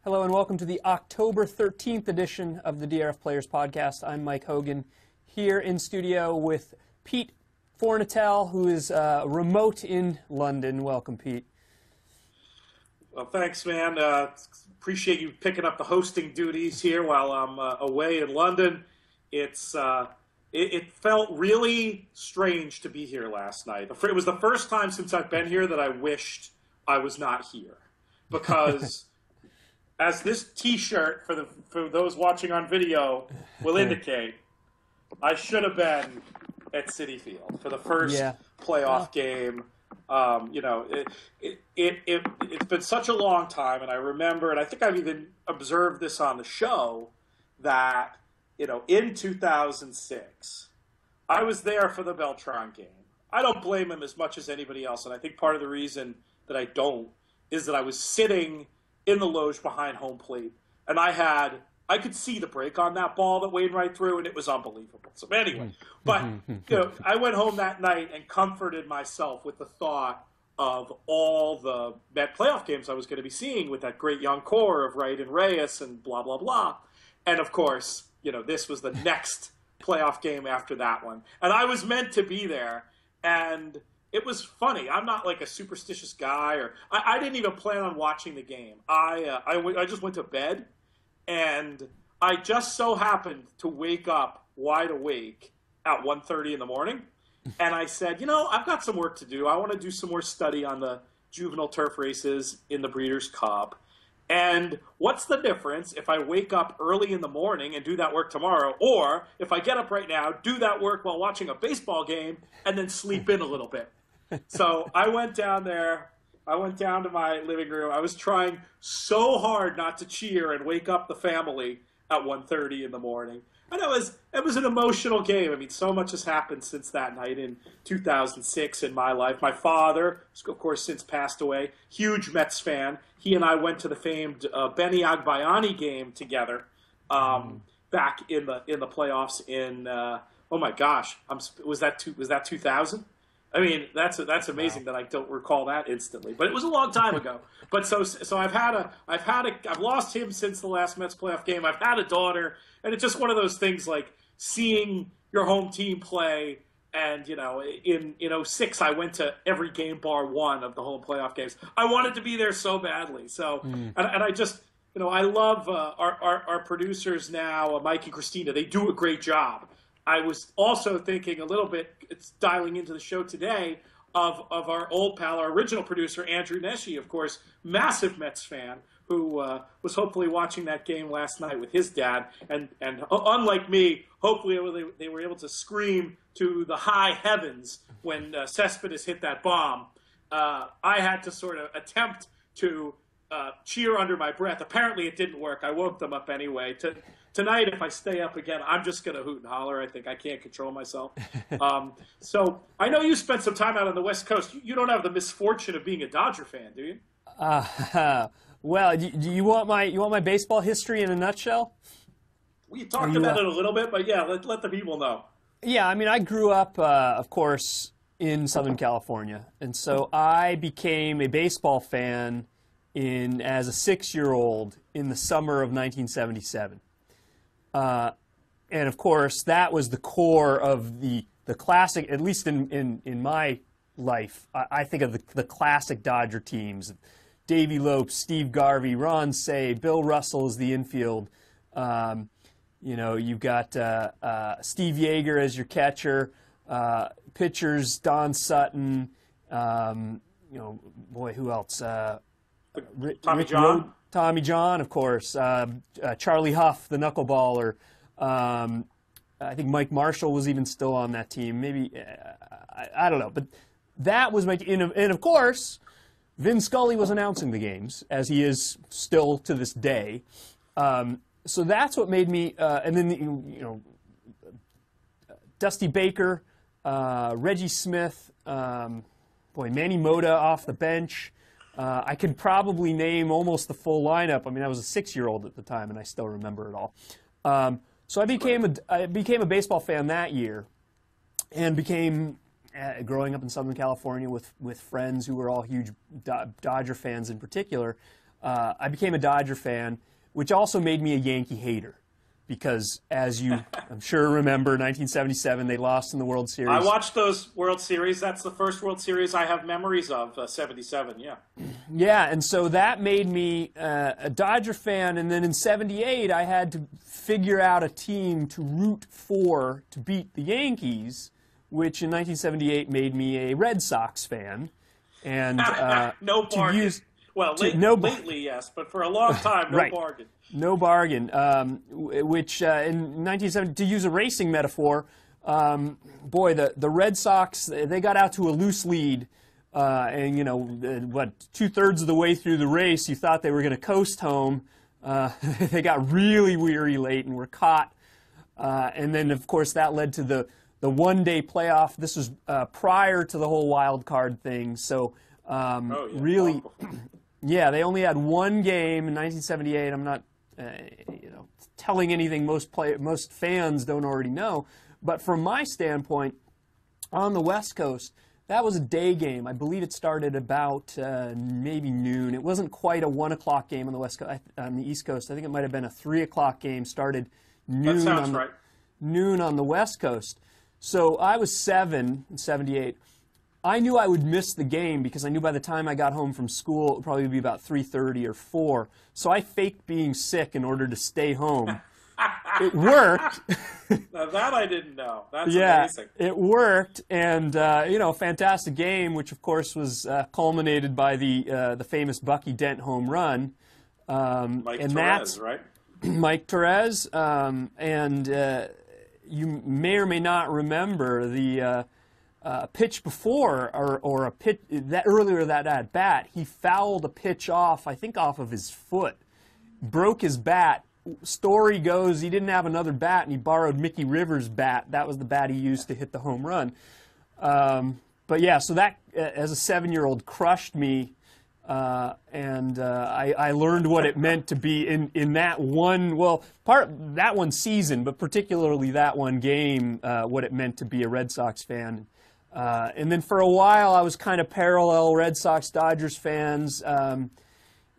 Hello and welcome to the October 13th edition of the DRF Players Podcast. I'm Mike Hogan, here in studio with Pete Fornatel, who is remote in London. Welcome, Pete. Well, thanks, man. Appreciate you picking up the hosting duties here while I'm away in London. It felt really strange to be here last night. It was the first time since I've been here that I wished I was not here, because as this T-shirt for those watching on video will indicate, I should have been at Citi Field for the first playoff game. It's been such a long time, and I remember, and I think I've even observed this on the show, that in 2006, I was there for the Beltran game. I don't blame him as much as anybody else, and I think part of the reason that I don't is that I was sitting in the loge behind home plate, and I could see the break on that ball that wade right through, and it was unbelievable. So anyway, but I went home that night and comforted myself with the thought of all the Met playoff games I was going to be seeing with that great young core of Wright and Reyes and blah, blah, blah. And of course, this was the next playoff game after that one. And I was meant to be there, and it was funny. I'm not like a superstitious guy, or I didn't even plan on watching the game. I just went to bed, and I just so happened to wake up wide awake at 1:30 in the morning. And I said, I've got some work to do. I want to do some more study on the juvenile turf races in the Breeders' Cup. And what's the difference if I wake up early in the morning and do that work tomorrow, or if I get up right now, do that work while watching a baseball game, and then sleep in a little bit? So I went down there. I went down to my living room. I was trying so hard not to cheer and wake up the family at 1:30 in the morning. And it was an emotional game. I mean, so much has happened since that night in 2006 in my life. My father, of course, since passed away, huge Mets fan. He and I went to the famed Benny Agbayani game together back in the playoffs in oh my gosh, was that 2000? I mean, that's amazing that I don't recall that instantly, but it was a long time ago. But so I've lost him since the last Mets playoff game. I've had a daughter, and it's just one of those things, like seeing your home team play. And in 06, I went to every game bar one of the home playoff games. I wanted to be there so badly. So and I just I love our producers now, Mike and Christina. They do a great job. I was also thinking a little bit, it's dialing into the show today, of our old pal, our original producer, Andrew Neshi, of course, massive Mets fan, who was hopefully watching that game last night with his dad. And unlike me, hopefully they were able to scream to the high heavens when Cespedes hit that bomb. I had to sort of attempt to cheer under my breath. Apparently it didn't work. I woke them up anyway. Tonight, if I stay up again, I'm just going to hoot and holler. I think I can't control myself. So I know you spent some time out on the West Coast. You don't have the misfortune of being a Dodger fan, do you? Well, do you want my baseball history in a nutshell? We talked about it a little bit, but yeah, let the people know. Yeah, I mean, I grew up, of course, in Southern California, and so I became a baseball fan as a 6-year-old in the summer of 1977. And of course, that was the core of the classic, at least in my life. I think of the classic Dodger teams: Davey Lopes, Steve Garvey, Ron Say, Bill Russell is the infield. You've got Steve Yeager as your catcher, pitchers Don Sutton. Who else? Tommy John. Tommy John, of course. Charlie Huff, the knuckleballer. I think Mike Marshall was even still on that team. Maybe, I don't know. But that was and of course, Vin Scully was announcing the games, as he is still to this day. So that's what made me, and then, Dusty Baker, Reggie Smith, Manny Mota off the bench. I could probably name almost the full lineup. I mean, I was a 6-year-old at the time, and I still remember it all. So I became a baseball fan that year, and became growing up in Southern California with friends who were all huge Dodger fans in particular. I became a Dodger fan, which also made me a Yankee hater. Because, as you, I'm sure, remember, 1977, they lost in the World Series. I watched those World Series. That's the first World Series I have memories of, 77, yeah. Yeah, and so that made me a Dodger fan. And then in 78, I had to figure out a team to root for to beat the Yankees, which in 1978 made me a Red Sox fan. And no bargain. Lately, yes, but for a long time, no bargain. No bargain, which in 1970, to use a racing metaphor, boy, the Red Sox, they got out to a loose lead, and, 2/3 of the way through the race, you thought they were going to coast home. They got really weary late and were caught. And then, of course, that led to the one-day playoff. This was prior to the whole wild card thing, so really... Yeah, they only had one game in 1978. I'm not, telling anything most fans don't already know. But from my standpoint, on the West Coast, that was a day game. I believe it started about maybe noon. It wasn't quite a 1 o'clock game on the West Coast, on the East Coast. I think it might have been a 3 o'clock game. Started noon. That sounds right. Noon on the West Coast. So I was 7 in 78. I knew I would miss the game because I knew by the time I got home from school, it would probably be about 3:30 or 4. So I faked being sick in order to stay home. It worked. Now that I didn't know. That's amazing. It worked, and fantastic game, which of course was culminated by the famous Bucky Dent home run. Mike Torres, right? Mike Torres, and you may or may not remember the. Pitch before, or a pitch that earlier that at bat, he fouled a pitch off, I think off of his foot, broke his bat. Story goes he didn't have another bat, and he borrowed Mickey Rivers' bat. That was the bat he used to hit the home run. But yeah, so that as a 7-year-old crushed me, and I learned what it meant to be in that one that one season, but particularly that one game, what it meant to be a Red Sox fan. And then for a while, I was kind of parallel Red Sox Dodgers fans. And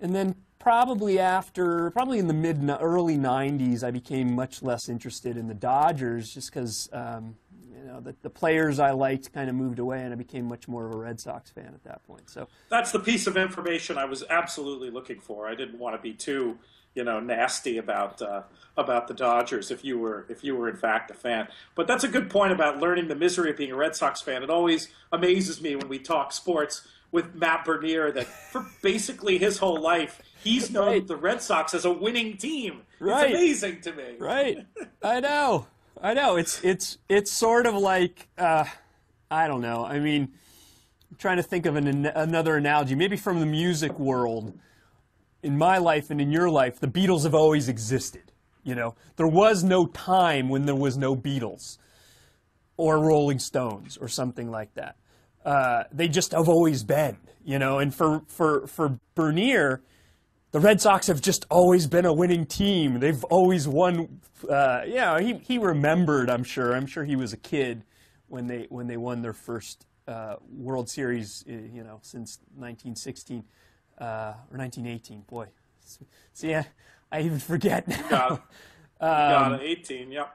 then probably in the early 90s, I became much less interested in the Dodgers just because, the players I liked kind of moved away, and I became much more of a Red Sox fan at that point. So that's the piece of information I was absolutely looking for. I didn't want to be too, nasty about the Dodgers if you were in fact a fan. But that's a good point about learning the misery of being a Red Sox fan. It always amazes me when we talk sports with Matt Bernier that for basically his whole life he's known the Red Sox as a winning team. It's amazing to me. Right. I know. It's sort of like I don't know. I mean, I'm trying to think of another analogy, maybe from the music world. In my life and in your life, the Beatles have always existed. There was no time when there was no Beatles or Rolling Stones or something like that. They just have always been, And for Bernier, the Red Sox have just always been a winning team. They've always won. He remembered. I'm sure he was a kid when they won their first World Series. Since 1916. Or 1918, boy. See, I even forget now. You got it. 18, yep.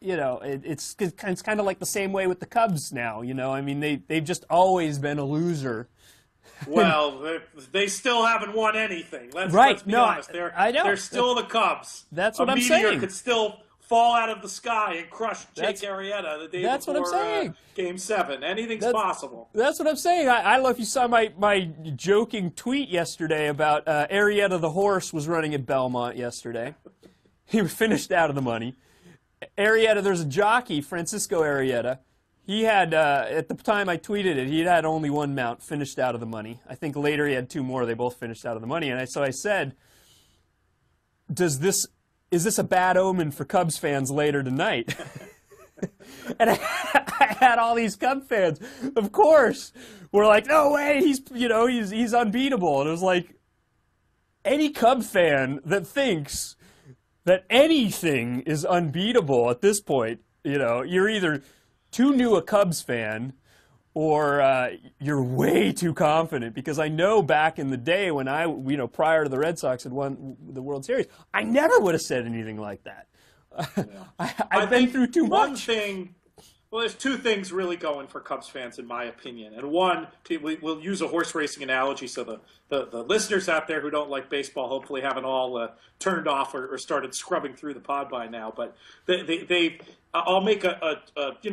It's kind of like the same way with the Cubs now. I mean, they've just always been a loser. Well, they still haven't won anything. Let's be honest. They're still the Cubs. That's what I'm saying. A meteor could still fall out of the sky and crush Jake Arrieta the day before Game 7. Anything's possible. That's what I'm saying. I don't know if you saw my joking tweet yesterday about Arrieta the horse was running at Belmont yesterday. He finished out of the money. Arrieta, there's a jockey, Francisco Arrieta. He had, at the time I tweeted it, he had only one mount, finished out of the money. I think later he had 2 more. They both finished out of the money. And so I said, is this a bad omen for Cubs fans later tonight? And I had all these Cub fans, of course, were like, no way, he's unbeatable. And it was like, any Cub fan that thinks that anything is unbeatable at this point, you're either too new a Cubs fan or you're way too confident. Because I know back in the day when prior to the Red Sox had won the World Series, I never would have said anything like that. Yeah. I've been through too one much. Well, there's two things really going for Cubs fans, in my opinion. And one, we'll use a horse racing analogy, so the listeners out there who don't like baseball hopefully haven't all turned off or started scrubbing through the pod by now. But I'll make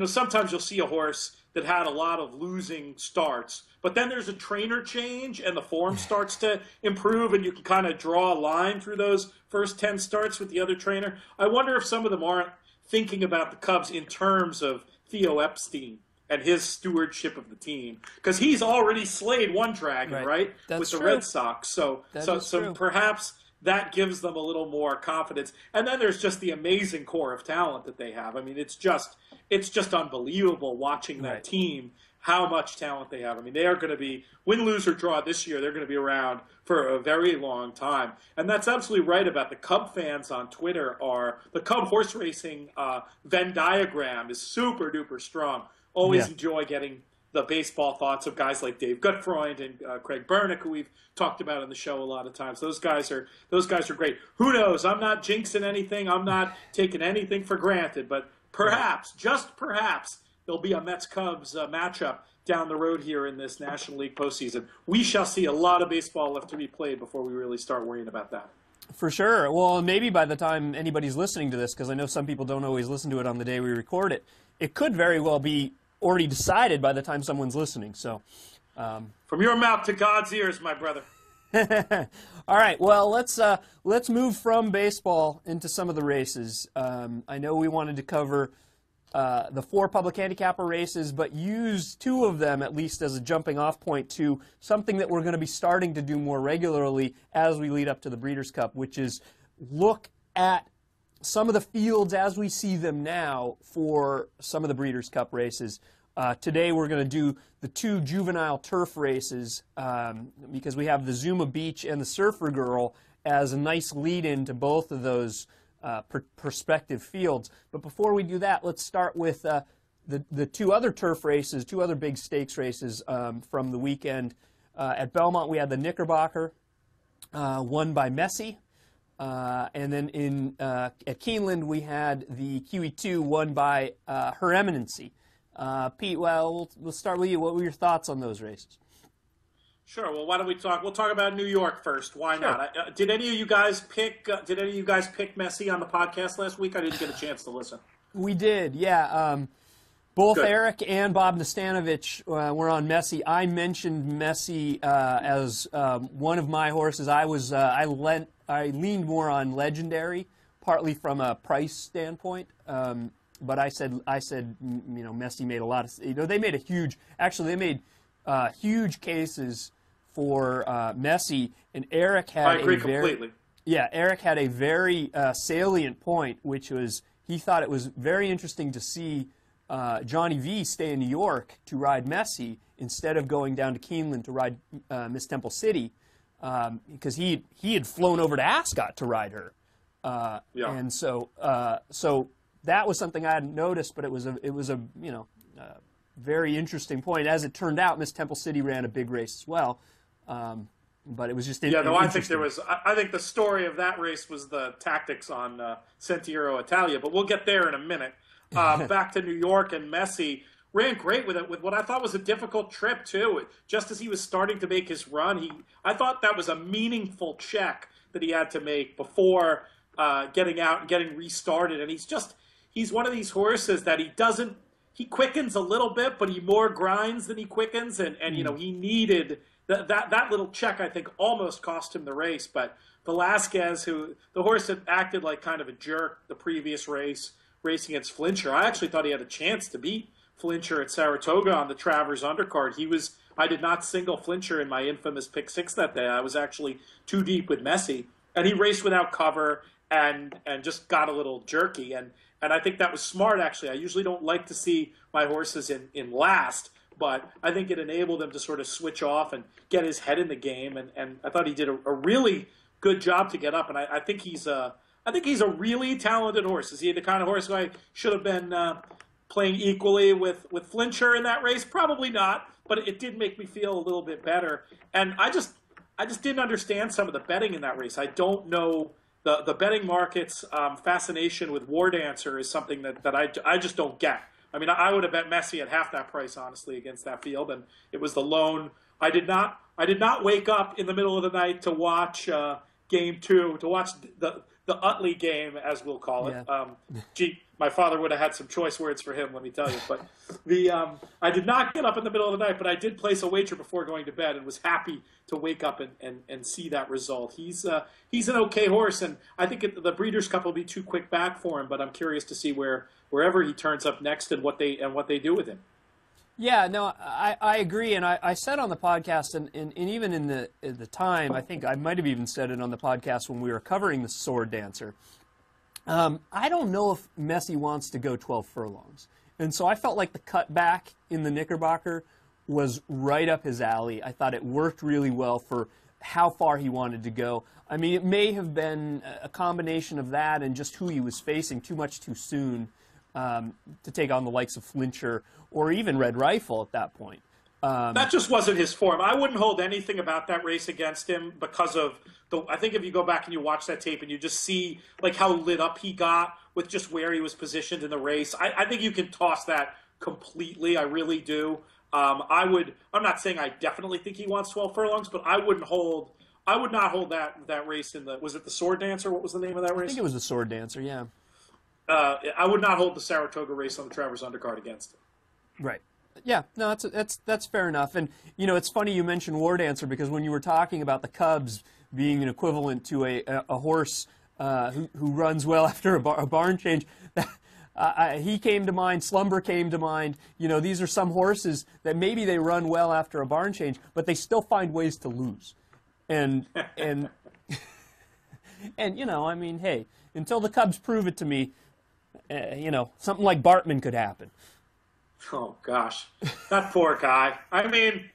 sometimes you'll see a horse that had a lot of losing starts, but then there's a trainer change and the form starts to improve, and you can kind of draw a line through those first 10 starts with the other trainer. I wonder if some of them aren't thinking about the Cubs in terms of Theo Epstein and his stewardship of the team, because he's already slayed one dragon, right? That's with the true. Red Sox. So true. perhaps that gives them a little more confidence. And then there's just the amazing core of talent that they have. I mean, it's just unbelievable watching that team, how much talent they have. I mean, they are going to be, win, lose, or draw this year, they're going to be around for a very long time. And that's absolutely right about the Cub fans on Twitter. The Cub horse racing Venn diagram is super duper strong. Always enjoy getting the baseball thoughts of guys like Dave Gutfreund and Craig Bernick, who we've talked about on the show a lot of times. Those guys are great. Who knows? I'm not jinxing anything. I'm not taking anything for granted. But perhaps, just perhaps, there'll be a Mets-Cubs matchup down the road here in this National League postseason. We shall see a lot of baseball left to be played before we really start worrying about that. For sure. Well, maybe by the time anybody's listening to this, because I know some people don't always listen to it on the day we record it, it could very well be already decided by the time someone's listening. So, from your mouth to God's ears, my brother. All right. Well, let's move from baseball into some of the races. I know we wanted to cover the 4 public handicapper races, but use 2 of them at least as a jumping off point to something that we're going to be starting to do more regularly as we lead up to the Breeders' Cup, which is look at some of the fields as we see them now for some of the Breeders' Cup races. Today we're going to do the 2 juvenile turf races because we have the Zuma Beach and the Surfer Girl as a nice lead-in to both of those prospective fields. But before we do that, let's start with the 2 other turf races, 2 other big stakes races from the weekend. At Belmont we had the Knickerbocker, won by Messi. And then at Keeneland we had the QE2 won by Her Eminency. Pete, well, we'll start with you. What were your thoughts on those races? Sure. Well, why don't we talk? We'll talk about New York first. Why not? Did any of you guys pick? Did any of you guys pick Messi on the podcast last week? I didn't get a chance to listen. We did, yeah. Both Good. Eric and Bob Nastanovich were on Messi. I mentioned Messi as one of my horses. I leaned more on Legendary, partly from a price standpoint. But I said, Messi made a lot of, they made huge cases for Messi, and Eric had I agree completely. Eric had a very salient point, which was he thought it was very interesting to see Johnny V stay in New York to ride Messi instead of going down to Keeneland to ride Miss Temple City, because he had flown over to Ascot to ride her, and so that was something I hadn't noticed, but it was a very interesting point. As it turned out, Miss Temple City ran a big race as well, but it was just I think the story of that race was the tactics on Sentiero Italia, but we'll get there in a minute. Back to New York, and Messi ran great with what I thought was a difficult trip too. Just as he was starting to make his run, I thought that was a meaningful check that he had to make before getting out and getting restarted. And he's one of these horses that he quickens a little bit, but he more grinds than he quickens. And he needed that little check, I think, almost cost him the race. But Velasquez, the horse that acted like kind of a jerk the previous race, racing against Flincher, I actually thought he had a chance to beat Flincher at Saratoga on the Travers undercard. I did not single Flincher in my infamous pick 6 that day. I was actually too deep with Messi. And he raced without cover and just got a little jerky. And I think that was smart, actually. I usually don't like to see my horses in last, but I think it enabled him to sort of switch off and get his head in the game. And I thought he did a really good job to get up. And I think he's a really talented horse. Is he the kind of horse who I should have been playing equally with Flincher in that race? Probably not, but it did make me feel a little bit better. And I just didn't understand some of the betting in that race. I don't know the betting market's fascination with War Dancer is something that I just don't get. I mean, I would have bet Messi at half that price, honestly, against that field, and it was the lone. I did not wake up in the middle of the night to watch Game 2, to watch the Utley game, as we'll call it. Yeah. Gee, my father would have had some choice words for him, let me tell you. But I did not get up in the middle of the night, but I did place a wager before going to bed and was happy to wake up and see that result. He's an okay horse, and I think the Breeders' Cup will be too quick back for him. But I'm curious to see wherever he turns up next and what they do with him. Yeah, no, I agree, and I said on the podcast, and even in the time, I think I might have even said it on the podcast when we were covering the Sword Dancer. I don't know if Messi wants to go 12 furlongs, and so I felt like the cutback in the Knickerbocker was right up his alley. I thought it worked really well for how far he wanted to go. I mean, it may have been a combination of that and just who he was facing too much too soon to take on the likes of Flincher or even Red Rifle at that point. That just wasn't his form. I wouldn't hold anything about that race against him because of I think if you go back and you watch that tape and you just see like how lit up he got with just where he was positioned in the race, I think you can toss that completely. I really do. I'm not saying I definitely think he wants 12 furlongs, but I would not hold that race was it the Sword Dancer? What was the name of that race? I think it was the Sword Dancer, yeah. I would not hold the Saratoga race on the Travers Undercard against him. Right. Yeah, no, that's fair enough. And, you know, it's funny you mentioned War Dancer because when you were talking about the Cubs being an equivalent to a horse who runs well after a barn change, he came to mind, Slumber came to mind. You know, these are some horses that maybe they run well after a barn change, but they still find ways to lose. And you know, I mean, hey, until the Cubs prove it to me, you know, something like Bartman could happen. Oh, gosh. That poor guy. I mean,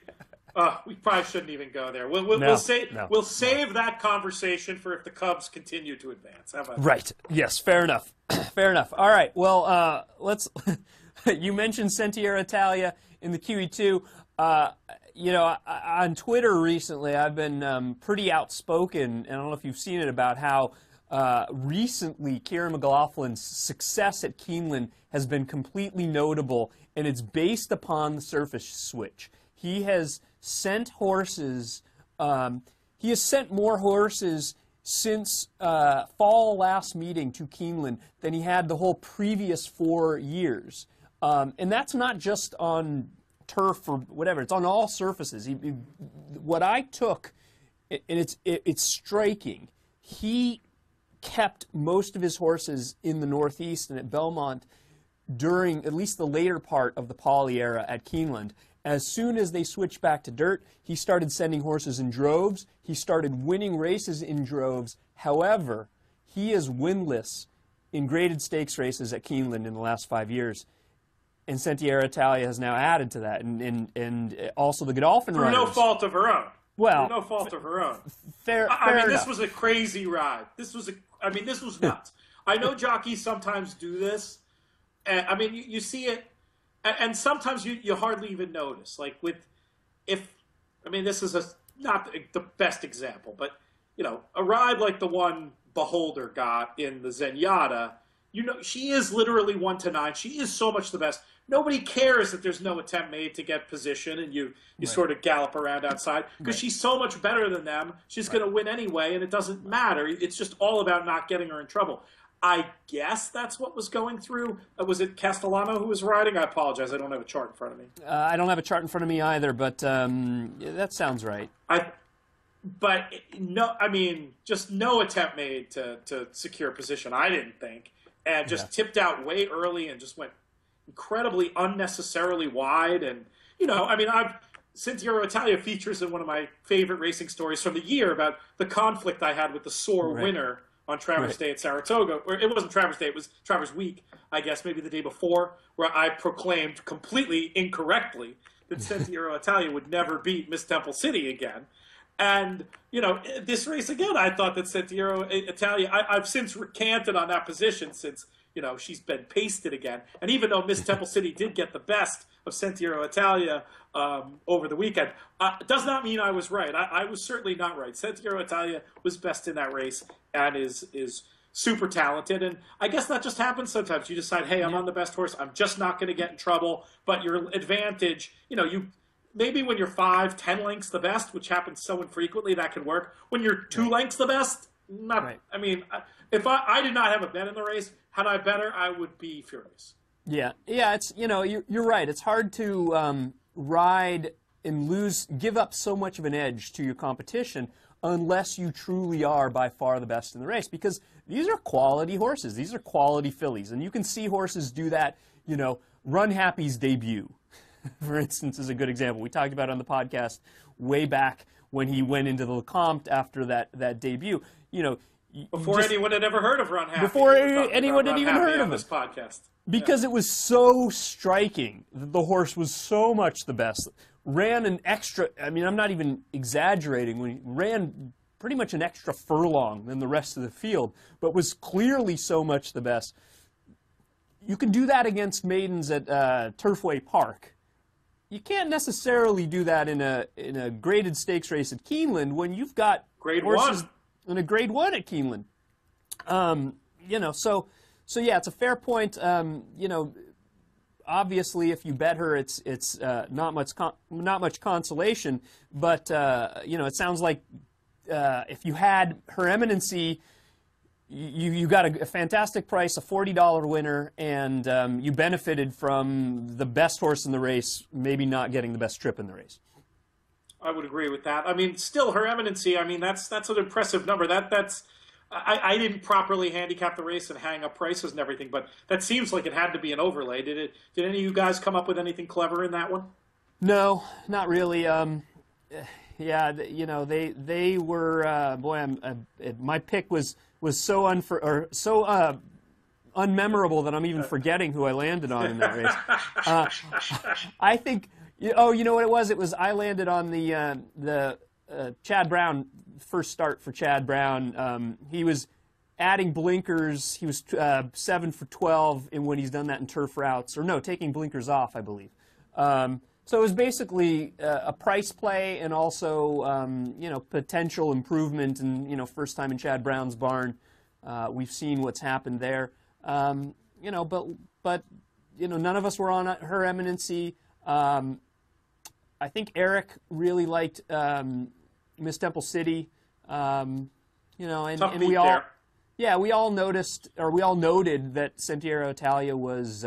we probably shouldn't even go there. We'll save that conversation for if the Cubs continue to advance. How about that? Right. Yes, fair enough. Fair enough. All right. Well, let's you mentioned Sentiera Italia in the QE2. You know, on Twitter recently, I've been pretty outspoken, and I don't know if you've seen it, about how recently Kieran McLaughlin's success at Keeneland has been completely notable, and it's based upon the surface switch. He has sent horses, he has sent more horses since fall last meeting to Keeneland than he had the whole previous 4 years. And that's not just on turf or whatever, it's on all surfaces. What I took, and it's striking, he kept most of his horses in the Northeast and at Belmont during at least the later part of the Pauley era at Keeneland. As soon as they switched back to dirt, he started sending horses in droves. He started winning races in droves. However, he is winless in graded stakes races at Keeneland in the last 5 years. And Sentiera Italia has now added to that. And also the Godolphin runners. Through no fault of her own. Well, through no fault of her own. Fair this was a crazy ride. This was nuts. I know jockeys sometimes do this. And, I mean, you see it, and sometimes you hardly even notice. Like this is not the best example, but, you know, a ride like the one Beholder got in the Zenyatta, you know, she is literally 1-9. She is so much the best. Nobody cares that there's no attempt made to get position and you sort of gallop around outside because she's so much better than them. She's going to win anyway, and it doesn't matter. It's just all about not getting her in trouble. I guess that's what was going through. Was it Castellano who was riding? I apologize. I don't have a chart in front of me. I don't have a chart in front of me either, but that sounds right. Just no attempt made to secure position, I didn't think. And just tipped out way early and just went incredibly unnecessarily wide. And, you know, I mean, Sentiera Italia features in one of my favorite racing stories from the year about the conflict I had with the sore winner on Travers Day at Saratoga. Or it wasn't Travers Day, it was Travers Week, I guess, maybe the day before, where I proclaimed completely incorrectly that Sentiera Italia would never beat Miss Temple City again. And, you know, this race again, I thought that Sentiera Italia, I've since recanted on that position since you know, she's been pasted again. And even though Miss Temple City did get the best of Sentiero Italia over the weekend, does not mean I was right. I was certainly not right. Sentiero Italia was best in that race and is super talented. And I guess that just happens sometimes. You decide, hey, I'm on the best horse. I'm just not going to get in trouble. But your advantage, you know, maybe when you're 5-10 lengths the best, which happens so infrequently, that can work. When you're 2 lengths the best, not. Right. I mean, if I did not have a bet in the race, had I better, I would be furious. Yeah, it's, you know, you're right. It's hard to ride and give up so much of an edge to your competition unless you truly are by far the best in the race, because these are quality horses. These are quality fillies, and you can see horses do that. You know, Run Happy's debut, for instance, is a good example. We talked about it on the podcast way back when he went into the Lecomte after that debut. You know, before anyone had ever heard of Run Happy. Before anyone had even heard of this podcast. Because it was so striking that the horse was so much the best. Ran an extra, I mean, I'm not even exaggerating, when he ran pretty much an extra furlong than the rest of the field, but was clearly so much the best. You can do that against maidens at Turfway Park. You can't necessarily do that in a graded stakes race at Keeneland when you've got grade horses 1 in a grade 1 at Keeneland. You know, so yeah, it's a fair point. You know, obviously, if you bet her, it's not much consolation. But you know, it sounds like if you had Her Eminency, you got a fantastic price, a $40 winner, and you benefited from the best horse in the race maybe not getting the best trip in the race. I would agree with that. I mean, still, Her Eminency, I mean, that's an impressive number. I didn't properly handicap the race and hang up prices and everything, but that seems like it had to be an overlay. Did any of you guys come up with anything clever in that one? No, not really. Yeah, you know, they were boy. My pick was so unmemorable that I'm even forgetting who I landed on in that race. I think. Oh, you know what it was? It was I landed on the Chad Brown. First start for Chad Brown. He was adding blinkers. He was 7 for 12 when he's done that in turf routes, or no, taking blinkers off, I believe. So it was basically a price play and also you know, potential improvement. And you know, first time in Chad Brown's barn, we've seen what's happened there. You know, but you know, none of us were on Her Eminency. I think Eric really liked Miss Temple City, you know, and we all, there. Yeah, we all noticed, or we all noted that Sentiero Italia was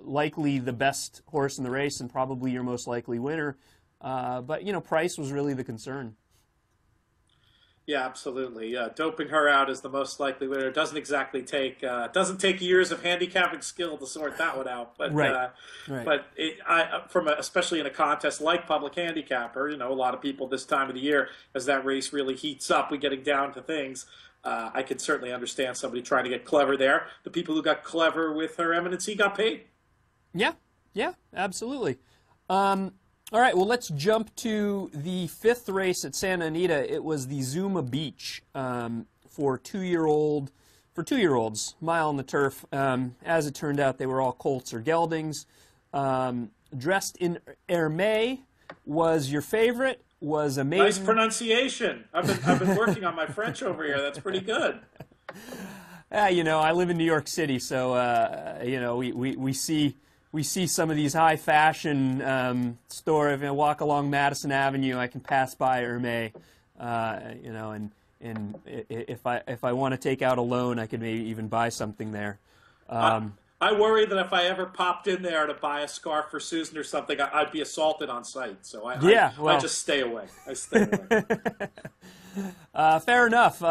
likely the best horse in the race and probably your most likely winner. But you know, price was really the concern. Yeah, absolutely. Doping her out as the most likely winner doesn't exactly take years of handicapping skill to sort that one out. But right. But especially in a contest like Public Handicapper, you know, a lot of people this time of the year, as that race really heats up, we're getting down to things. I could certainly understand somebody trying to get clever there. The people who got clever with Her Eminency got paid. Yeah, absolutely. All right, well, let's jump to the 5th race at Santa Anita. It was the Zuma Beach for 2-year-olds, mile on the turf. As it turned out, they were all colts or geldings. Dressed in Hermé was your favorite. Was a maiden. Nice pronunciation. I've been working on my French over here. That's pretty good. You know, I live in New York City, so you know, we see some of these high fashion stores. If I walk along Madison Avenue, I can pass by Hermé, you know, and if I want to take out a loan, I could maybe even buy something there. I worry that if I ever popped in there to buy a scarf for Susan or something, I'd be assaulted on sight. So I just stay away. I stay away. Fair enough.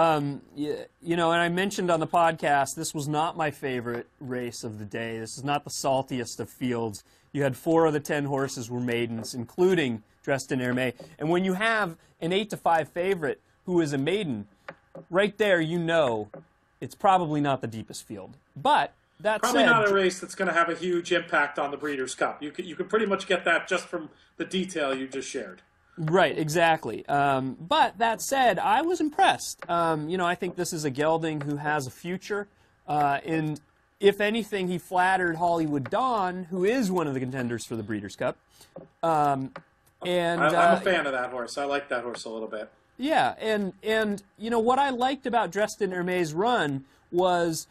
You know, and I mentioned on the podcast, this was not my favorite race of the day. This is not the saltiest of fields. You had 4 of the 10 horses were maidens, including Dressed in Hermé. And when you have an 8-5 favorite who is a maiden, right there you know it's probably not the deepest field. But that probably said, not a race that's going to have a huge impact on the Breeders' Cup. You could pretty much get that just from the detail you just shared. Right, exactly. But that said, I was impressed. You know, I think this is a gelding who has a future. And if anything, he flattered Hollywood Dawn, who is one of the contenders for the Breeders' Cup. And I'm a fan of that horse. I like that horse a little bit. Yeah, and you know what I liked about Dresden Hermé's run was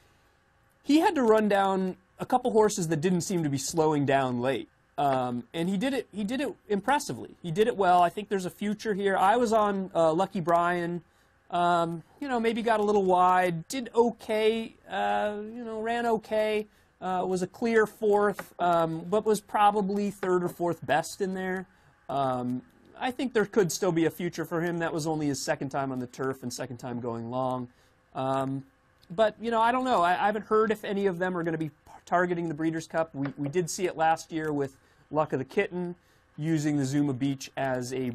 he had to run down a couple horses that didn't seem to be slowing down late. And he did it impressively. He did it well. I think there's a future here. I was on Lucky Brian. You know, maybe got a little wide. Did okay. You know, ran okay. Was a clear fourth, but was probably third or fourth best in there. I think there could still be a future for him. That was only his second time on the turf and second time going long. But, you know, I don't know. I haven't heard if any of them are going to be targeting the Breeders' Cup. We did see it last year with Luck of the Kitten using the Zuma Beach as a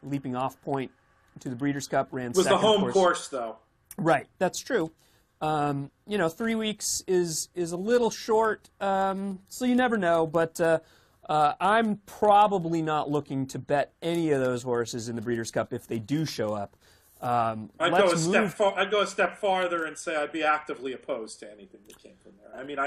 leaping off point to the Breeders' Cup. Ran was second, the home course, though. Right, that's true. You know, 3 weeks is a little short, so you never know. But I'm probably not looking to bet any of those horses in the Breeders' Cup if they do show up. I'd go a step farther and say I'd be actively opposed to anything that came from there. I mean,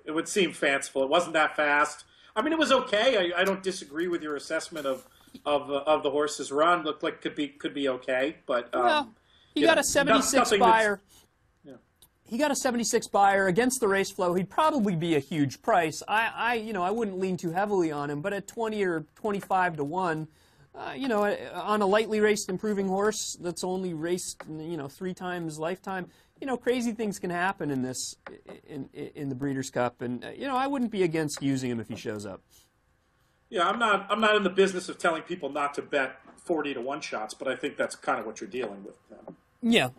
it would seem fanciful. It wasn't that fast. I mean, it was okay. I don't disagree with your assessment of the horse's run. Looked like could be okay, but well, he got a 76 buyer. He got a 76 buyer against the race flow. He'd probably be a huge price. You know, I wouldn't lean too heavily on him, but at 20 or 25 to 1, you know, on a lightly raced improving horse that's only raced, you know, 3 times lifetime, you know, crazy things can happen in this, in the Breeders' Cup, and you know, I wouldn't be against using him if he shows up. Yeah, I'm not in the business of telling people not to bet 40 to 1 shots, but I think that's kind of what you're dealing with. Yeah,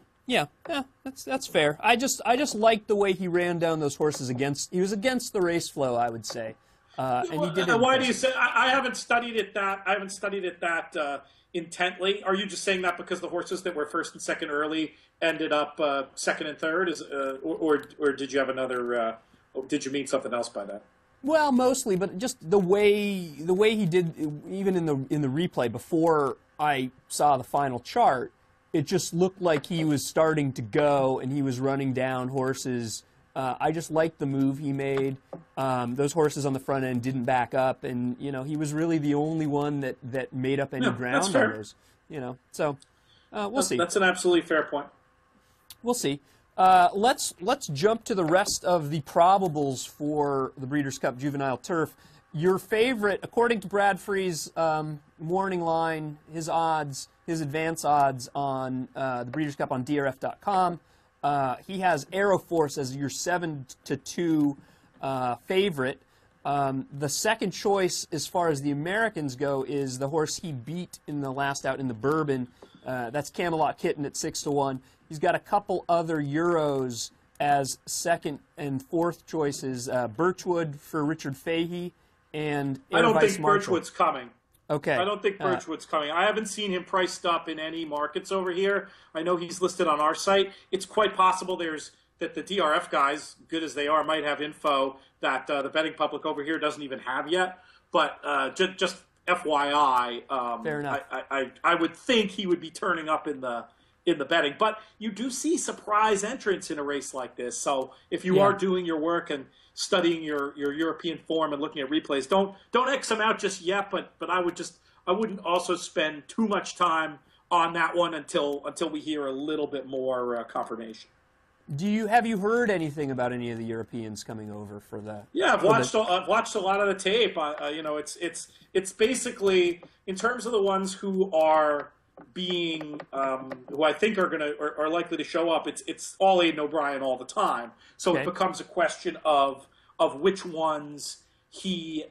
that's fair. I just liked the way he ran down those horses he was against the race flow, I would say. And he did it. Why do you say? I haven't studied it that intently. Are you just saying that because the horses that were first and second early ended up second and third, or did you have another? Did you mean something else by that? Well, mostly, but just the way he did, even in the replay before I saw the final chart, it just looked like he was starting to go and he was running down horses. I just liked the move he made. Those horses on the front end didn't back up, and you know, he was really the only one that made up any ground on those. You know, so we'll see. That's an absolutely fair point. We'll see. Let's jump to the rest of the probables for the Breeders' Cup Juvenile Turf. Your favorite, according to Brad Free's morning line, his advance odds on the Breeders' Cup on DRF.com. He has Aeroforce as your 7-2 favorite. The second choice, as far as the Americans go, is the horse he beat in the last out in the Bourbon. That's Camelot Kitten at 6-1. He's got a couple other Euros as second and fourth choices. Birchwood for Richard Fahey and I don't think Birchwood's coming. Okay. I don't think Birchwood's coming. I haven't seen him priced up in any markets over here. I know he's listed on our site. It's quite possible that the DRF guys, good as they are, might have info that the betting public over here doesn't even have yet. But just FYI, fair enough. I would think he would be turning up in the betting. But you do see surprise entrants in a race like this. So if you are doing your work and studying your European form and looking at replays, don't X them out just yet. But I wouldn't also spend too much time on that one until we hear a little bit more confirmation. Have you heard anything about any of the Europeans coming over for the? Yeah, I've watched a lot of the tape. You know, it's basically, in terms of the ones who are being who I think are likely to show up. It's all Aidan O'Brien all the time. So It becomes a question of which ones he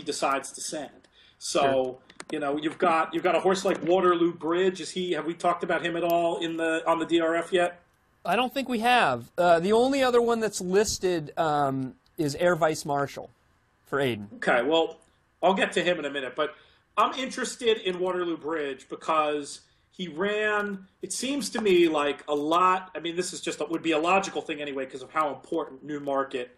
decides to send. So sure. You know, you've got a horse like Waterloo Bridge. Have we talked about him at all on the DRF yet? I don't think we have. The only other one that's listed is Air Vice Marshal for Aidan. Okay, well, I'll get to him in a minute, but I'm interested in Waterloo Bridge because he ran, it seems to me like a lot, I mean, this is would be a logical thing anyway because of how important Newmarket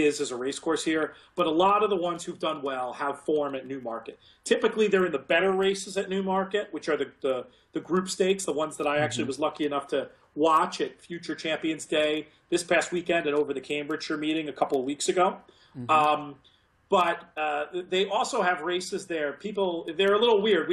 is as a race course here, but a lot of the ones who've done well have form at Newmarket. Typically, they're in the better races at Newmarket, which are the group stakes, the ones that I actually was lucky enough to watch at Future Champions Day this past weekend and over the Cambridgeshire meeting a couple of weeks ago. But they also have races there. They're a little weird.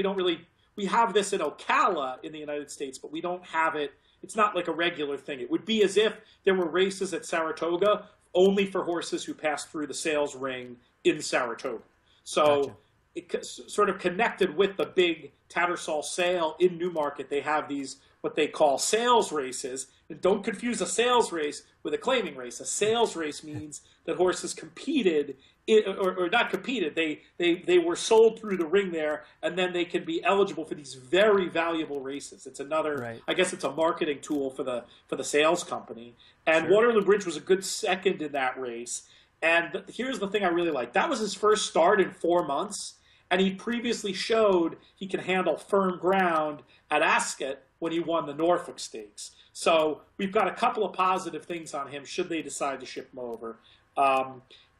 We have this in Ocala in the United States, but we don't have it. It's not like a regular thing. It would be as if there were races at Saratoga only for horses who pass through the sales ring in Saratoga. So it sort of connected with the big Tattersall sale in Newmarket. They have these, what they call sales races. And don't confuse a sales race with a claiming race. A sales race means that horses competed, or not competed, they were sold through the ring there, and then they can be eligible for these very valuable races. It's another, I guess it's a marketing tool for the sales company. And Waterloo Bridge was a good second in that race. And here's the thing I really like. That was his first start in 4 months, and he previously showed he can handle firm ground at Ascot when he won the Norfolk Stakes. So we've got a couple of positive things on him should they decide to ship him over.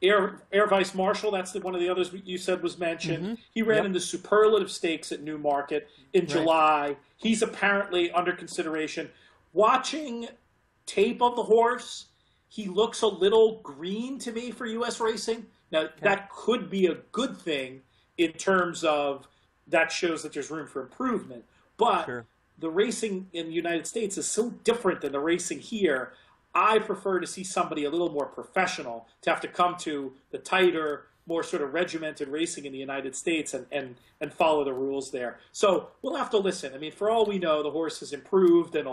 Air Vice Marshal, that's one of the others you said was mentioned. He ran in the Superlative Stakes at Newmarket in July. He's apparently under consideration. Watching tape of the horse, he looks a little green to me for U.S. racing. Now, that could be a good thing in terms of that shows that there's room for improvement. But the racing in the United States is so different than the racing here. I prefer to see somebody a little more professional to have to come to the tighter, more sort of regimented racing in the United States and follow the rules there. So we'll have to listen. I mean, for all we know, the horse has improved and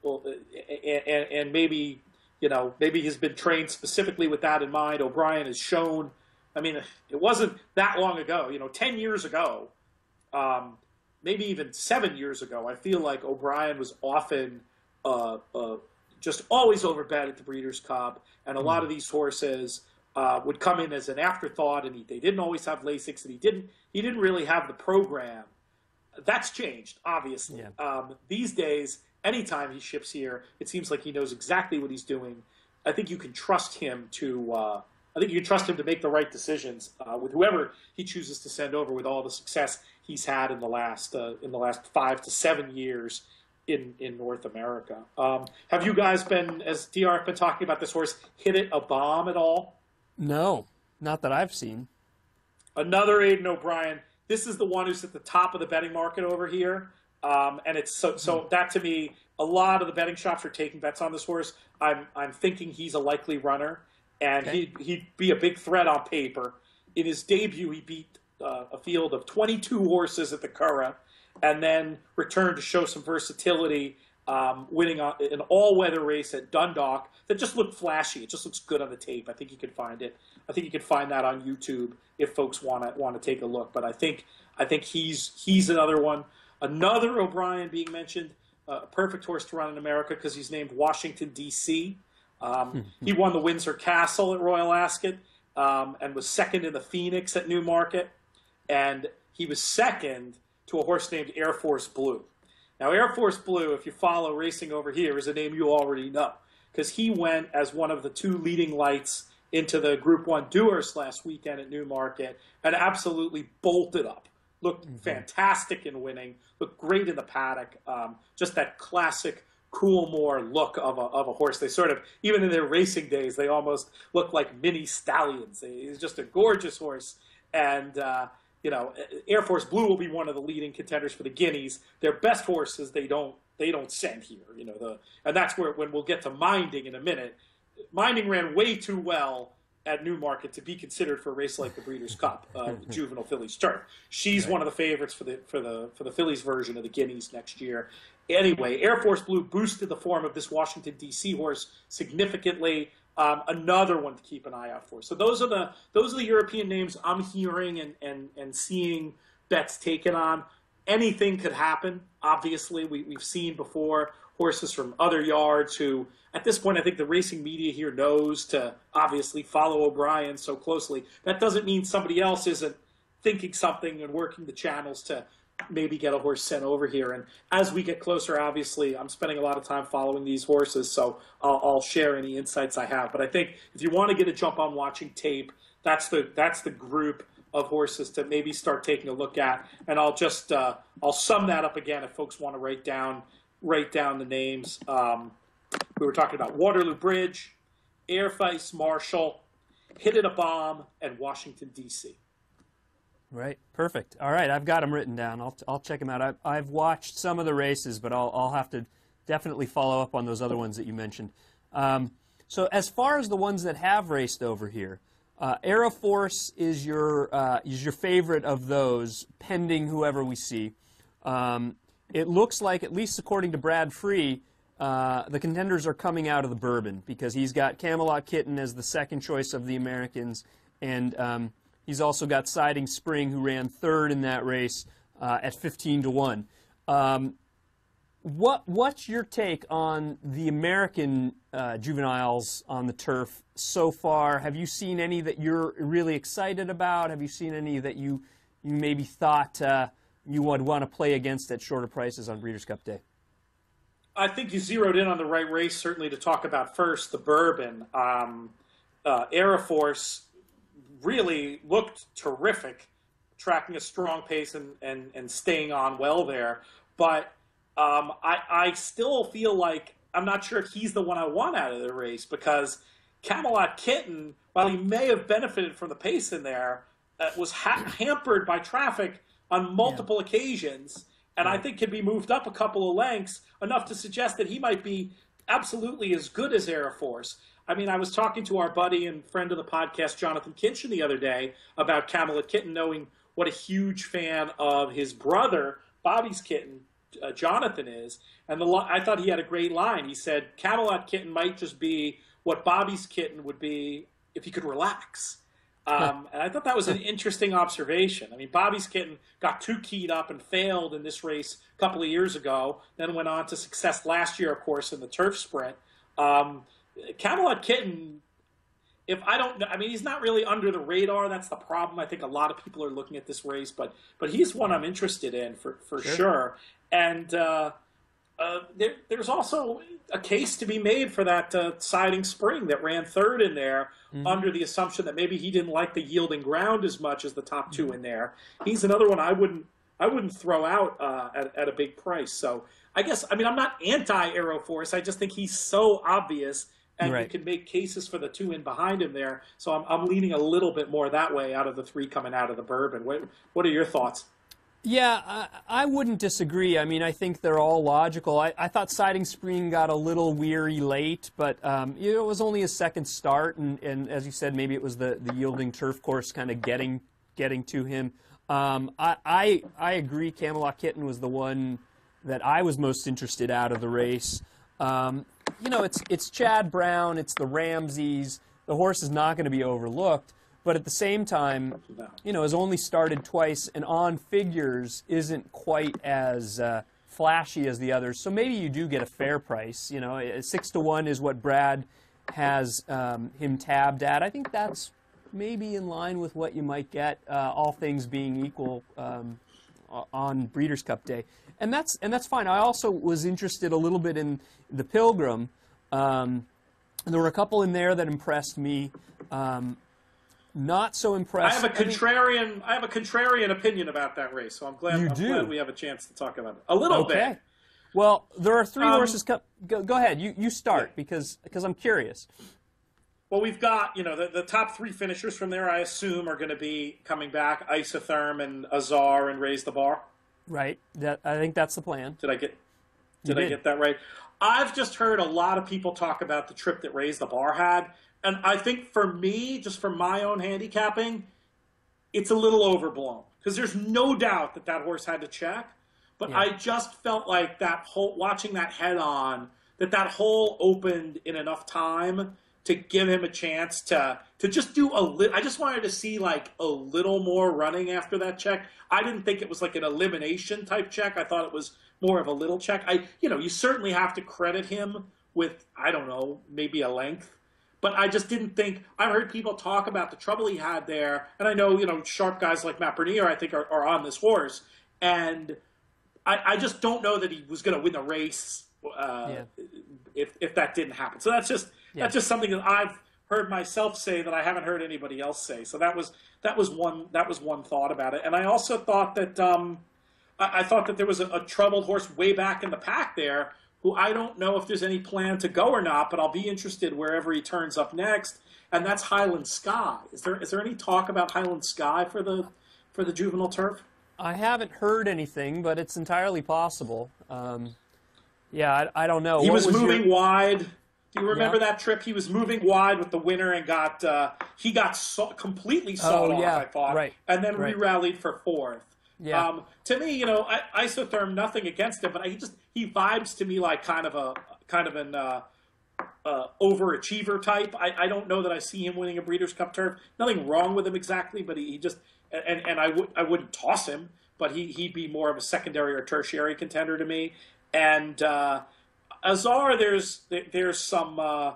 and maybe, maybe he's been trained specifically with that in mind. O'Brien has shown, I mean, it wasn't that long ago, 10 years ago, maybe even 7 years ago, I feel like O'Brien was often just always overbet at the Breeders' Cup, and a lot of these horses would come in as an afterthought, and they didn't always have Lasix, and he didn't really have the program. That's changed, obviously. These days, anytime he ships here, it seems like he knows exactly what he's doing. I think you can trust him to. I think you can trust him to make the right decisions with whoever he chooses to send over. With all the success he's had in the last 5 to 7 years in North America. Have you guys been, as DRF been talking about this horse, hit it a bomb at all? No, not that I've seen. Another Aidan O'Brien. This is the one who's at the top of the betting market over here. And it's so that to me, a lot of the betting shops are taking bets on this horse. I'm thinking he's a likely runner, and he'd be a big threat on paper. In his debut, he beat a field of 22 horses at the Curragh, and then returned to show some versatility, winning an all-weather race at Dundalk that just looked flashy. It just looks good on the tape. I think you can find it. I think you can find that on YouTube if folks want to take a look. But I think he's another one. Another O'Brien being mentioned, a perfect horse to run in America because he's named Washington, D.C. He won the Windsor Castle at Royal Ascot and was second in the Phoenix at Newmarket. And he was second to a horse named Air Force Blue. Now, Air Force Blue, if you follow racing over here, is a name you already know because he went as one of the two leading lights into the Group 1 Dewhurst last weekend at Newmarket and absolutely bolted up. Looked fantastic in winning, looked great in the paddock. Just that classic Coolmore look of a horse. They sort of, even in their racing days, they almost look like mini stallions. He's just a gorgeous horse. And, Air Force Blue will be one of the leading contenders for the Guineas. Their best horses they don't send here. And that's where, when we'll get to Minding in a minute, Minding ran way too well at Newmarket to be considered for a race like the Breeders' Cup, Juvenile Fillies turf. She's one of the favorites for the Fillies version of the Guineas next year. Anyway, Air Force Blue boosted the form of this Washington D.C. horse significantly. Another one to keep an eye out for. So those are the European names I'm hearing and seeing bets taken on. Anything could happen. Obviously, we've seen before horses from other yards who, at this point, I think the racing media here knows to obviously follow O'Brien so closely. That doesn't mean somebody else isn't thinking something and working the channels to maybe get a horse sent over here. And as we get closer, obviously, I'm spending a lot of time following these horses, so I'll share any insights I have. But I think if you want to get a jump on watching tape, that's the group of horses to maybe start taking a look at. And I'll just I'll sum that up again if folks want to write down the names. We were talking about Waterloo Bridge, Airfice, Marshall, Hit It a Bomb, and Washington, D.C. Right. Perfect. All right. I've got them written down. I'll check them out. I've watched some of the races, but I'll have to definitely follow up on those other ones that you mentioned. So as far as the ones that have raced over here, Aeroforce is your favorite of those, pending whoever we see. It looks like, at least according to Brad Free, the contenders are coming out of the Bourbon because he's got Camelot Kitten as the second choice of the Americans, and he's also got Siding Spring, who ran third in that race at 15-1. What's your take on the American juveniles on the turf so far? Have you seen any that you're really excited about? Have you seen any that you maybe thought you would want to play against at shorter prices on Breeders' Cup Day? I think you zeroed in on the right race, certainly to talk about first, the Bourbon. Aeroforce really looked terrific, tracking a strong pace and staying on well there. But I still feel like I'm not sure if he's the one I want out of the race, because Camelot Kitten, while he may have benefited from the pace in there, was hampered by traffic on multiple occasions, and I think can be moved up a couple of lengths, enough to suggest that he might be absolutely as good as Aeroforce. I mean, I was talking to our buddy and friend of the podcast, Jonathan Kinchin, the other day about Camelot Kitten, knowing what a huge fan of his brother, Bobby's Kitten, Jonathan is. And I thought he had a great line. He said, Camelot Kitten might just be what Bobby's Kitten would be if he could relax. And I thought that was an interesting observation. I mean, Bobby's Kitten got too keyed up and failed in this race a couple of years ago, then went on to success last year, of course, in the turf sprint. Camelot Kitten, he's not really under the radar. That's the problem. I think a lot of people are looking at this race, but he's one I'm interested in for sure. And there's also a case to be made for that Siding Spring that ran third in there, under the assumption that maybe he didn't like the yielding ground as much as the top two in there. He's another one I wouldn't throw out at a big price. So I'm not anti-Aeroforce. I just think he's so obvious, and you can make cases for the two in behind him there. So I'm leaning a little bit more that way out of the three coming out of the Bourbon. What are your thoughts? Yeah, I wouldn't disagree. I mean, I think they're all logical. I thought Siding Spring got a little weary late, but it was only his second start, and as you said, maybe it was the yielding turf course kind of getting to him. I agree. Camelot Kitten was the one that I was most interested out of the race. It's Chad Brown, it's the Ramseys. The horse is not going to be overlooked. But at the same time, has only started twice, and on figures isn't quite as flashy as the others. So maybe you do get a fair price. 6-1 is what Brad has him tabbed at. I think that's maybe in line with what you might get, all things being equal, on Breeders' Cup Day, and that's fine. I also was interested a little bit in the Pilgrim. There were a couple in there that impressed me. Not so impressed. I have a contrarian opinion about that race, so I'm glad we have a chance to talk about it a little bit. Well, there are three horses. Go ahead. You start because I'm curious. Well, we've got the top three finishers from there. I assume are going to be coming back: Isotherm and Azar and Raise the Bar. Right. I think that's the plan. Did I get that right? I've just heard a lot of people talk about the trip that Raise the Bar had. And I think for me, just from my own handicapping, it's a little overblown. Because there's no doubt that horse had to check. But I just felt like watching that head on, that hole opened in enough time to give him a chance to just do a little. I just wanted to see like a little more running after that check. I didn't think it was like an elimination type check. I thought it was more of a little check. You certainly have to credit him with, I don't know, maybe a length. But I just didn't think – I heard people talk about the trouble he had there. And I know, sharp guys like Matt Bernier, I think, are on this horse. and I just don't know that he was going to win the race if that didn't happen. So that's just something that I've heard myself say that I haven't heard anybody else say. So that was one thought about it. And I also thought that I thought that there was a troubled horse way back in the pack there, who I don't know if there's any plan to go or not, but I'll be interested wherever he turns up next. And that's Highland Sky. Is there any talk about Highland Sky for the juvenile turf? I haven't heard anything, but it's entirely possible. Yeah, I don't know. He was moving wide. Do you remember that trip? He was moving wide with the winner and got completely sawed off, I thought, and then re-rallied for fourth. Yeah. To me, Isotherm, nothing against him, but he vibes to me like kind of an overachiever type. I don't know that I see him winning a Breeders' Cup turf. Nothing wrong with him exactly, but he just and I wouldn't toss him, but he'd be more of a secondary or tertiary contender to me. And Azar, there's some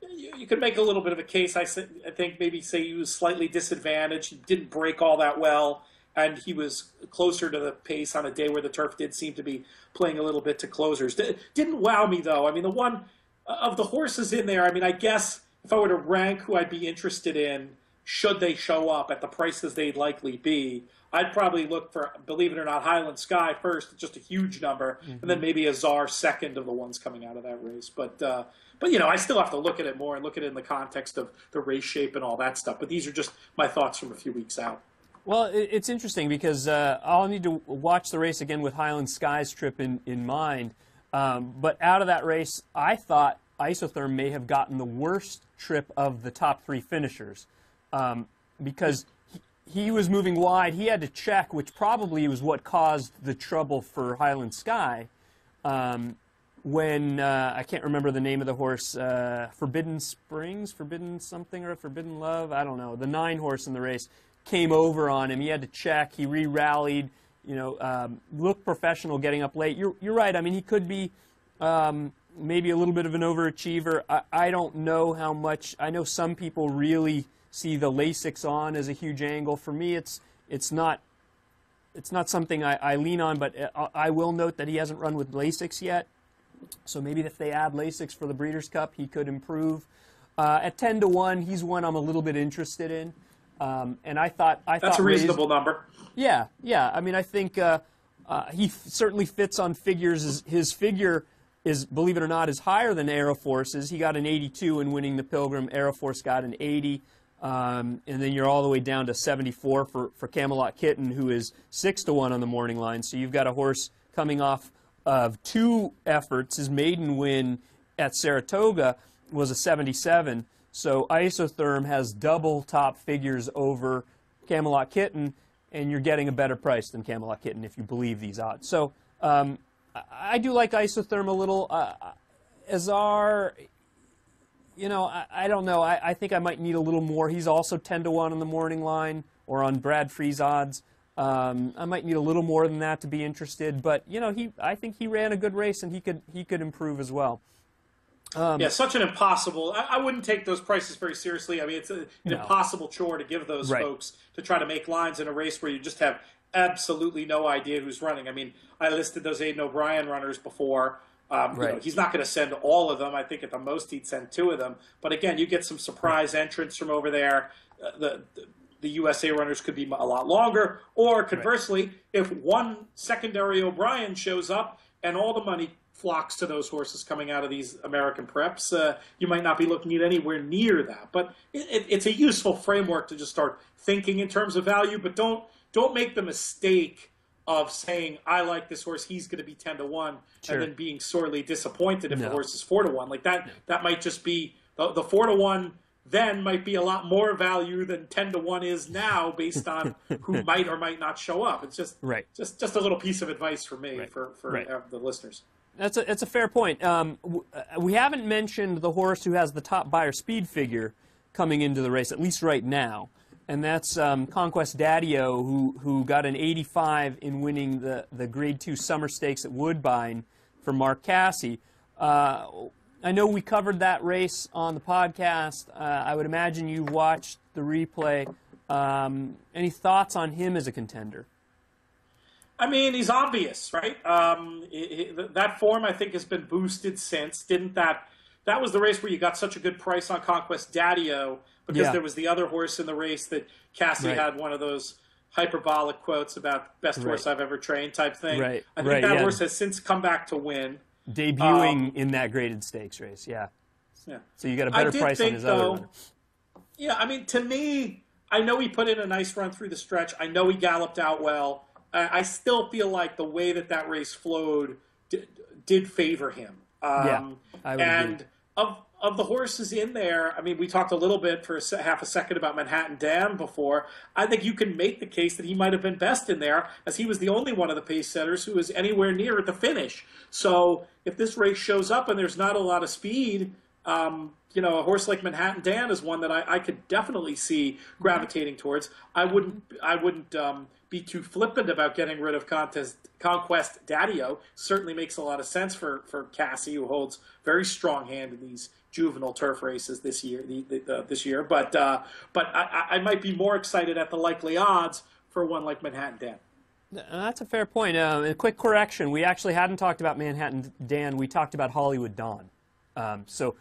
you could make a little bit of a case. I think maybe say he was slightly disadvantaged. He didn't break all that well, and he was closer to the pace on a day where the turf did seem to be playing a little bit to closers. Didn't wow me though. I mean, the one of the horses in there. I mean, I guess if I were to rank who I'd be interested in, should they show up at the prices they'd likely be, I'd probably look for, believe it or not, Highland Sky first, just a huge number, and then maybe Azar second of the ones coming out of that race. But I still have to look at it more and look at it in the context of the race shape and all that stuff. But these are just my thoughts from a few weeks out. Well, it's interesting because I'll need to watch the race again with Highland Sky's trip in mind. But out of that race, I thought Isotherm may have gotten the worst trip of the top three finishers because he was moving wide. He had to check, which probably was what caused the trouble for Highland Sky when, I can't remember the name of the horse, Forbidden Springs, Forbidden something, or Forbidden Love, I don't know. The 9 horse in the race came over on him. He had to check. He re-rallied, looked professional getting up late. You're right. I mean, he could be maybe a little bit of an overachiever. I don't know how much. I know some people really see the Lasix on as a huge angle. For me, it's not something I lean on, but I will note that he hasn't run with Lasix yet. So maybe if they add Lasix for the Breeders' Cup, he could improve. At 10-1, he's one I'm a little bit interested in. And I thought that's a reasonable number. Yeah. I mean, I think he certainly fits on figures. His figure is, believe it or not, is higher than Aeroforce's. He got an 82 in winning the Pilgrim. Aeroforce got an 80. And then you're all the way down to 74 for Camelot Kitten, who is 6-1 on the morning line. So you've got a horse coming off of 2 efforts. His maiden win at Saratoga was a 77. So Isotherm has double top figures over Camelot Kitten, and you're getting a better price than Camelot Kitten if you believe these odds. So I do like Isotherm a little. Azar, I don't know. I think I might need a little more. He's also 10-1 on the morning line or on Brad Free's odds. I might need a little more than that to be interested. But I think he ran a good race, and he could improve as well. Such an impossible. I wouldn't take those prices very seriously. I mean, it's an impossible chore to give those folks to try to make lines in a race where you just have absolutely no idea who's running. I mean, I listed those Aidan O'Brien runners before. He's not going to send all of them. I think at the most he'd send 2 of them. But again, you get some surprise entrants from over there. The USA runners could be a lot longer. Or conversely, if one secondary O'Brien shows up and all the money flocks to those horses coming out of these American preps, you might not be looking at anywhere near that. But it's a useful framework to just start thinking in terms of value. But don't make the mistake of saying, I like this horse, he's going to be 10-1, and then being sorely disappointed if the horse is 4-1. Like that might just be the 4-1 then might be a lot more value than 10-1 is now based on who might or might not show up. It's just just a little piece of advice for me for the listeners. That's a fair point. We haven't mentioned the horse who has the top buyer speed figure coming into the race, at least right now, and that's Conquest Daddy-O, who got an 85 in winning the Grade 2 Summer Stakes at Woodbine for Mark Casse. I know we covered that race on the podcast. I would imagine you've watched the replay. Any thoughts on him as a contender? I mean, he's obvious, right? That form, I think, has been boosted since. Didn't that was the race where you got such a good price on Conquest Daddio because there was the other horse in the race that Cassie had one of those hyperbolic quotes about best horse I've ever trained type thing. Right. I think that horse has since come back to win. Debuting in that graded stakes race, yeah. So you got a better price on his other runner. Yeah, I mean, to me, I know he put in a nice run through the stretch. I know he galloped out well. I still feel like the way that race flowed did favor him. I would agree. Of the horses in there, I mean, we talked a little bit for half a second about Manhattan Dan before. I think you can make the case that he might have been best in there, as he was the only one of the pace setters who was anywhere near at the finish. So if this race shows up and there's not a lot of speed, you know, a horse like Manhattan Dan is one that I could definitely see gravitating towards. I wouldn't be too flippant about getting rid of Conquest Daddio. Certainly makes a lot of sense for Cassie, who holds very strong hand in these juvenile turf races this year. But I might be more excited at the likely odds for one like Manhattan Dan. That's a fair point. A quick correction: we actually hadn't talked about Manhattan Dan. We talked about Hollywood Dawn. That's so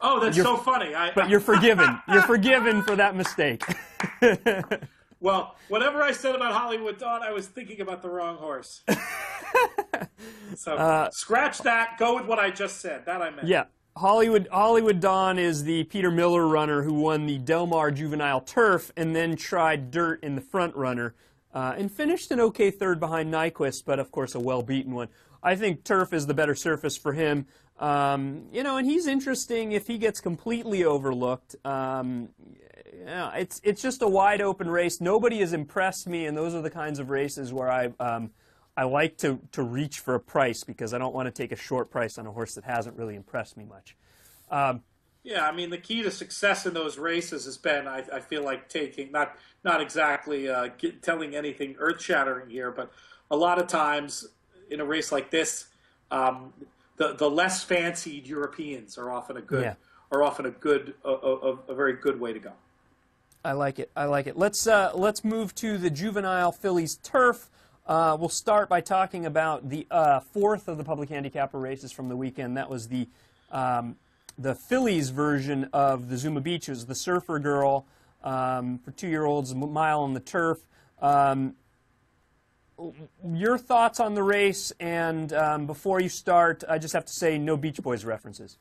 funny. But you're forgiven. You're forgiven for that mistake. Well, whatever I said about Hollywood Dawn, I was thinking about the wrong horse. So scratch that. Go with what I just said. That I meant. Yeah. Hollywood Dawn is the Peter Miller runner who won the Del Mar Juvenile Turf and then tried dirt in the front runner and finished an okay third behind Nyquist, but of course a well-beaten one. I think turf is the better surface for him. You know, and he's interesting if he gets completely overlooked. It's just a wide open race. Nobody has impressed me, and those are the kinds of races where I like to reach for a price because I don't want to take a short price on a horse that hasn't really impressed me much. Yeah, I mean, the key to success in those races has been, I feel like, taking, not exactly telling anything earth-shattering here, but a lot of times in a race like this, the less fancied Europeans are often a very good way to go. I like it. I like it. Let's move to the Juvenile Fillies Turf. We'll start by talking about the fourth of the public handicapper races from the weekend. That was the Fillies version of the Zuma Beach. It was the Surfer Girl for 2-year-olds, a mile on the turf. Your thoughts on the race, and before you start, I just have to say no Beach Boys references.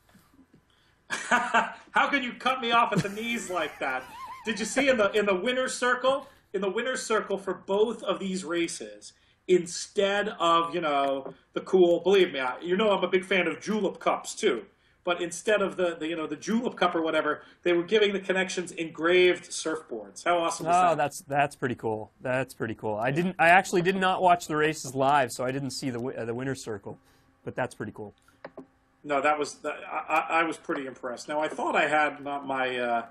How can you cut me off at the knees like that? Did you see in the winner's circle? In the winner's circle for both of these races, instead of, you know, the cool, believe me, you know I'm a big fan of julep cups too. But instead of the julep cup or whatever, they were giving the connections engraved surfboards. How awesome is that? Oh, that's pretty cool. That's pretty cool. I actually did not watch the races live, so I didn't see the winner's circle, but that's pretty cool. No, I was pretty impressed. Now I thought I had my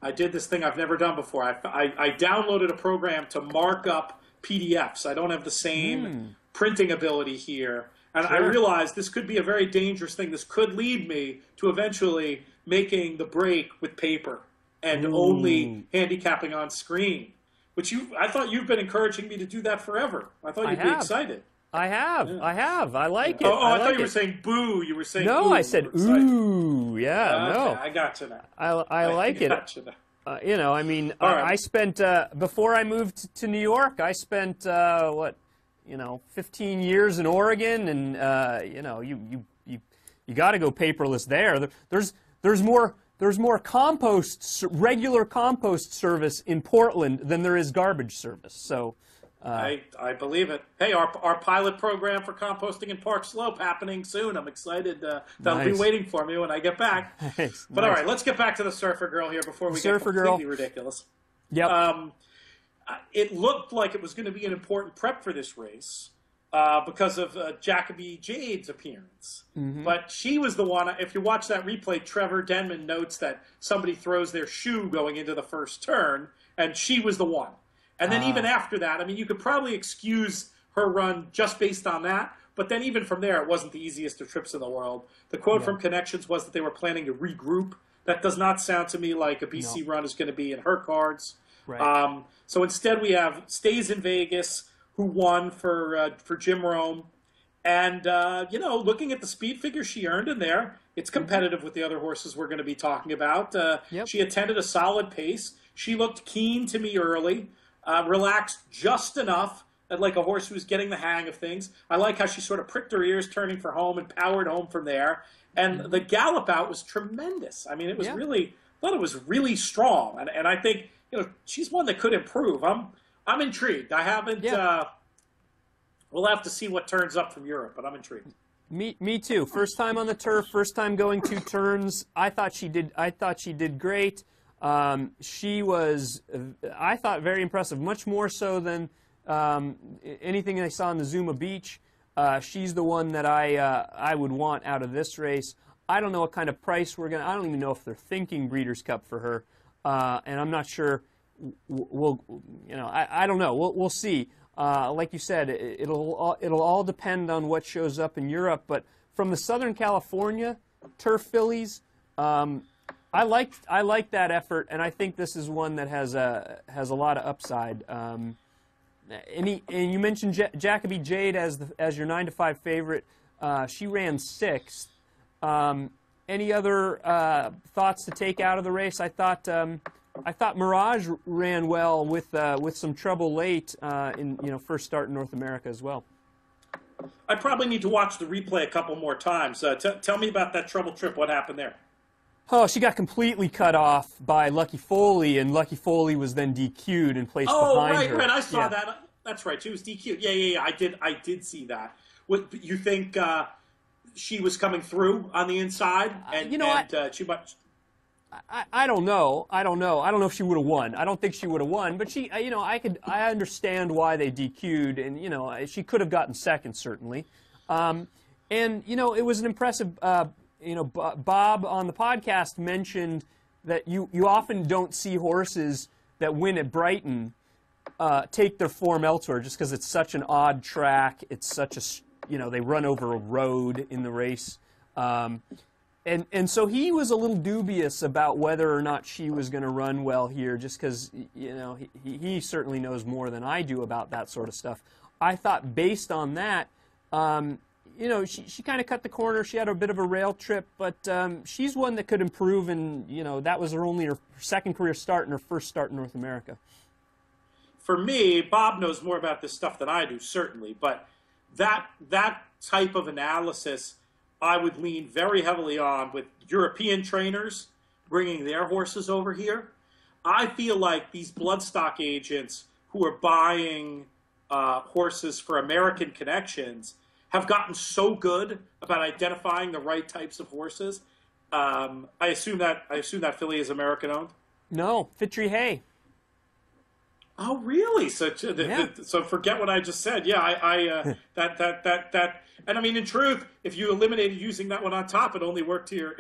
I did this thing I've never done before. I downloaded a program to mark up PDFs. I don't have the same printing ability here. And I realized this could be a very dangerous thing. This could lead me to eventually making the break with paper and only handicapping on screen. Which I thought you've been encouraging me to do that forever. I thought you'd be excited. I have. Yeah. I have. I like it. I thought you were saying boo. You were saying no. Ooh, I said ooh. Yeah. Okay, no. I got you now. I like it. You know, I mean, I spent before I moved to New York. I spent 15 years in Oregon, and you know, you got to go paperless there. There's more regular compost service in Portland than there is garbage service. So. I believe it. Hey, our pilot program for composting in Park Slope happening soon. I'm excited. That'll be waiting for me when I get back. Nice. But all right, let's get back to the Surfer Girl here before we get completely ridiculous. Yep. It looked like it was going to be an important prep for this race because of Jacoby Jade's appearance. Mm-hmm. But she was the one, if you watch that replay, Trevor Denman notes that somebody throws their shoe going into the first turn, and she was the one. And then even after that, I mean, you could probably excuse her run just based on that. But then even from there, it wasn't the easiest of trips in the world. The quote from Connections was that they were planning to regroup. That does not sound to me like a BC run is going to be in her cards. Right. So instead we have stays in Vegas, who won for Jim Rome. And, you know, looking at the speed figure she earned in there, it's competitive with the other horses we're going to be talking about. Yep. She attended a solid pace. She looked keen to me early, relaxed just enough, like a horse who was getting the hang of things. I like how she sort of pricked her ears, turning for home, and powered home from there. And the gallop out was tremendous. I mean, it was really, I thought it was really strong. And I think, you know, she's one that could improve. I'm intrigued. I haven't... We'll have to see what turns up from Europe, but I'm intrigued. Me too. First time on the turf, first time going 2 turns. I thought she did great. She was, I thought, very impressive, much more so than anything I saw on the Zuma Beach. She's the one that I would want out of this race. I don't know what kind of price we're gonna. I don't even know if they're thinking Breeders' Cup for her, and I'm not sure. We'll, you know, I don't know. We'll see. Like you said, it'll all depend on what shows up in Europe. But from the Southern California turf fillies, I like that effort, and I think this is one that has a lot of upside. And you mentioned Jacoby Jade as your 9-5 favorite. She ran 6th. Any other thoughts to take out of the race? I thought Mirage ran well with some trouble late in first start in North America as well. I probably need to watch the replay a couple more times. Tell me about that trouble trip. What happened there? Oh, she got completely cut off by Lucky Foley, and Lucky Foley was then DQ'd and placed behind her. Oh, right. I saw that. That's right. She was DQ'd. Yeah. I did see that. What you think? She was coming through on the inside, and she much. I don't know. I don't know if she would have won. I don't think she would have won, but she, I understand why they DQ'd, and she could have gotten second certainly. And it was an impressive. Bob on the podcast mentioned that you often don't see horses that win at Brighton take their form elsewhere just because it's such an odd track. It's such a they run over a road in the race. And so he was a little dubious about whether or not she was going to run well here, just because he certainly knows more than I do about that sort of stuff. I thought based on that, she kind of cut the corner. She had a bit of a rail trip, but she's one that could improve. And that was her second career start and her first start in North America. For me, Bob knows more about this stuff than I do, certainly, but that type of analysis I would lean very heavily on with European trainers bringing their horses over here. I feel like these bloodstock agents who are buying horses for American connections have gotten so good about identifying the right types of horses. I assume that filly is American owned. No, Fitri Hay. Oh, really? So forget what I just said. Yeah, that. And I mean, in truth, if you eliminated using that one on top, it only worked to your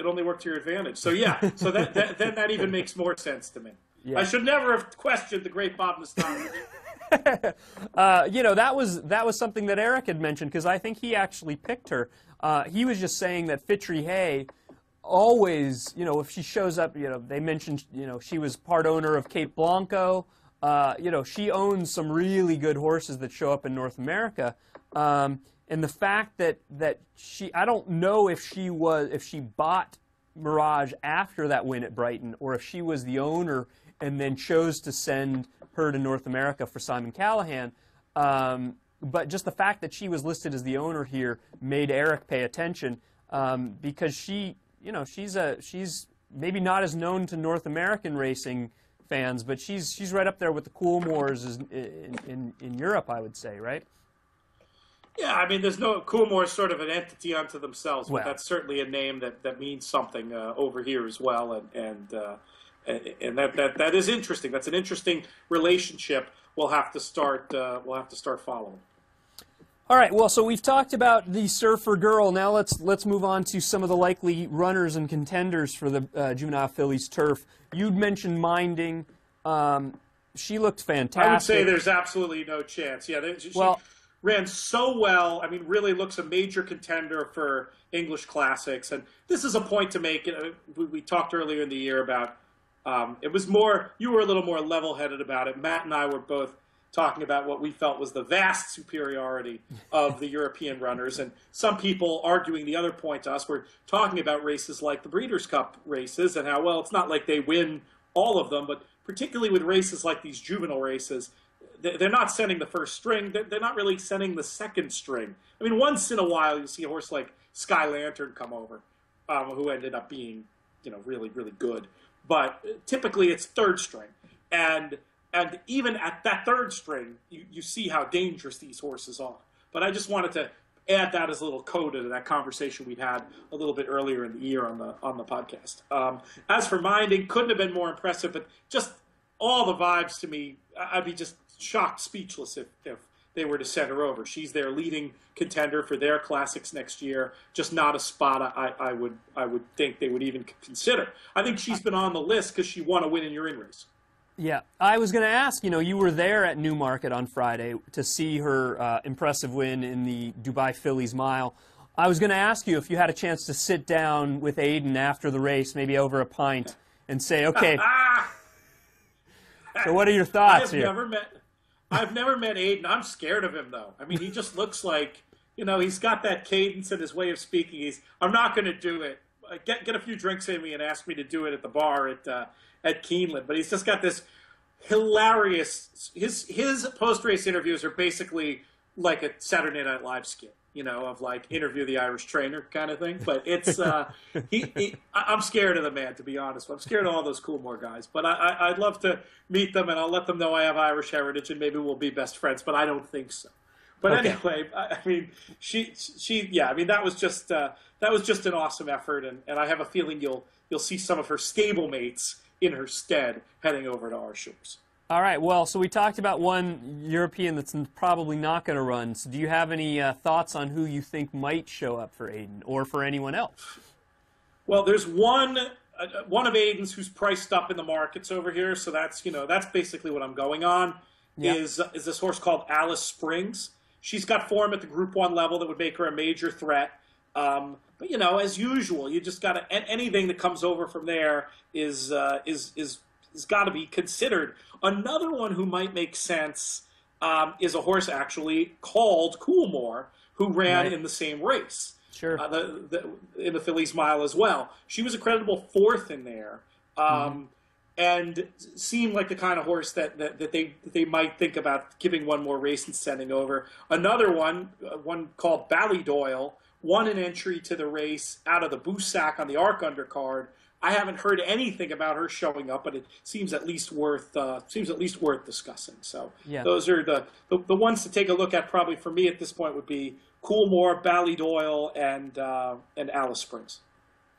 advantage. So yeah, so that even makes more sense to me. Yeah. I should never have questioned the great Bob Nastano. That was something that Eric had mentioned, because I think he actually picked her. He was just saying that Fitri Hay always, if she shows up, they mentioned, she was part owner of Cape Blanco. She owns some really good horses that show up in North America. And the fact that I don't know if she bought Mirage after that win at Brighton, or if she was the owner and then chose to send her to North America for Simon Callahan. But just the fact that she was listed as the owner here made Eric pay attention, because she's maybe not as known to North American racing fans, but she's right up there with the Coolmores in Europe, I would say, right? Yeah, I mean, there's no Coolmore is sort of an entity unto themselves, but that's certainly a name that means something over here as well, and that is interesting. That's an interesting relationship. We'll have to start following. All right. Well, so we've talked about the Surfer Girl. Now let's move on to some of the likely runners and contenders for the Juvenile Fillies turf. You'd mentioned Minding. She looked fantastic. I would say there's absolutely no chance. Yeah, she ran so well. I mean, really looks a major contender for English Classics. And this is a point to make. We talked earlier in the year about it was more. You were a little more level-headed about it. Matt and I were both talking about what we felt was the vast superiority of the European runners. And some people arguing the other point to us were talking about races like the Breeders' Cup races and how, well, it's not like they win all of them, but particularly with races like these juvenile races, they're not sending the first string. They're not really sending the second string. I mean, once in a while you see a horse like Sky Lantern come over, who ended up being, really, really good. But typically it's third string. And even at that third string, you see how dangerous these horses are. But I just wanted to add that as a little coda to that conversation we'd had a little bit earlier in the year on the podcast. As for Minding, couldn't have been more impressive, but just all the vibes to me, I'd be just shocked, speechless if they were to send her over. She's their leading contender for their classics next year. Just not a spot I would think they would even consider. I think she's been on the list because she won a win in your in-race. Yeah, I was going to ask, you were there at Newmarket on Friday to see her impressive win in the Dubai Fillies Mile. I was going to ask you if you had a chance to sit down with Aiden after the race, maybe over a pint, and say, okay, so what are your thoughts here? I've never met Aiden. I'm scared of him, though. I mean, he just looks like, he's got that cadence in his way of speaking. I'm not going to do it. Get a few drinks in me and ask me to do it at the bar at Keeneland. But he's just got this hilarious. His post-race interviews are basically like a Saturday Night Live skit, of like Interview the Irish Trainer kind of thing. But it's I'm scared of the man, to be honest. I'm scared of all those Coolmore guys. But I'd love to meet them, and I'll let them know I have Irish heritage, and maybe we'll be best friends. But I don't think so. But anyway, I mean, that was just an awesome effort, and I have a feeling you'll see some of her stablemates in her stead heading over to our shores. All right. Well, so we talked about one European that's probably not going to run. So do you have any thoughts on who you think might show up for Aiden or for anyone else? Well, there's one of Aiden's who's priced up in the markets over here. So that's basically what I'm going on. Yep. Is this horse called Alice Springs? She's got form at the Group 1 level that would make her a major threat. But, as usual, you just got to – anything that comes over from there is got to be considered. Another one who might make sense is a horse actually called Coolmore, who ran in the same race. Sure. In the Fillies Mile as well. She was a creditable fourth in there. And seemed like the kind of horse that they might think about giving one more race and sending over. Another one called Ballydoyle, won an entry to the race out of the boost sack on the ARC undercard. I haven't heard anything about her showing up, but it seems at least worth discussing. So those are the ones to take a look at. Probably for me at this point would be Coolmore, Ballydoyle, and Alice Springs.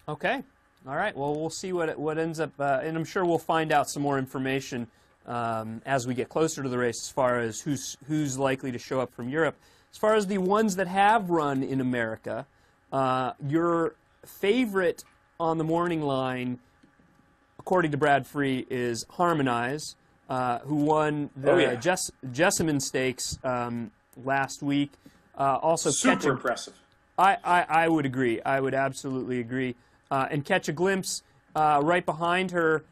Okay. All right. Well, we'll see what ends up, and I'm sure we'll find out some more information as we get closer to the race as far as who's likely to show up from Europe. As far as the ones that have run in America, your favorite on the morning line, according to Brad Free, is Harmonize, who won the Jessamine Stakes last week. Also, super impressive. I would agree. I would absolutely agree. And Catch a Glimpse right behind her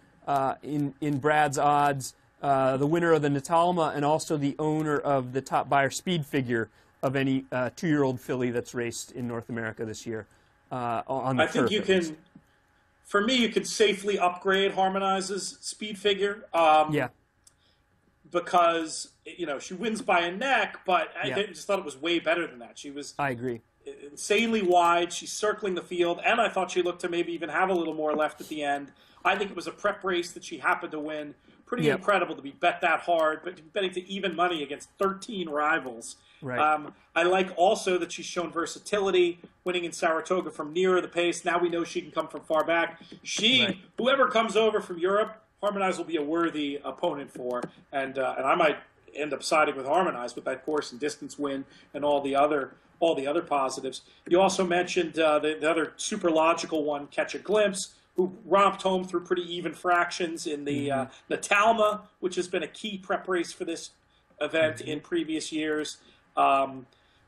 in Brad's odds, the winner of the Natalma and also the owner of the top buyer speed figure of any 2-year-old filly that's raced in North America this year on the turf. I think you can, for me, you could safely upgrade Harmonize's speed figure. Because, she wins by a neck, but I just thought it was way better than that. I agree. Insanely wide. She's circling the field, and I thought she looked to maybe even have a little more left at the end. I think it was a prep race that she happened to win. Pretty incredible to be bet that hard, but betting to even money against 13 rivals. Right. I like also that she's shown versatility, winning in Saratoga from nearer the pace. Now we know she can come from far back. Whoever comes over from Europe, Harmonize will be a worthy opponent for, and I might end up siding with Harmonize with that course and distance win and all the other positives. You also mentioned the other super logical one, Catch a Glimpse, who romped home through pretty even fractions in the Natalma, which has been a key prep race for this event in previous years.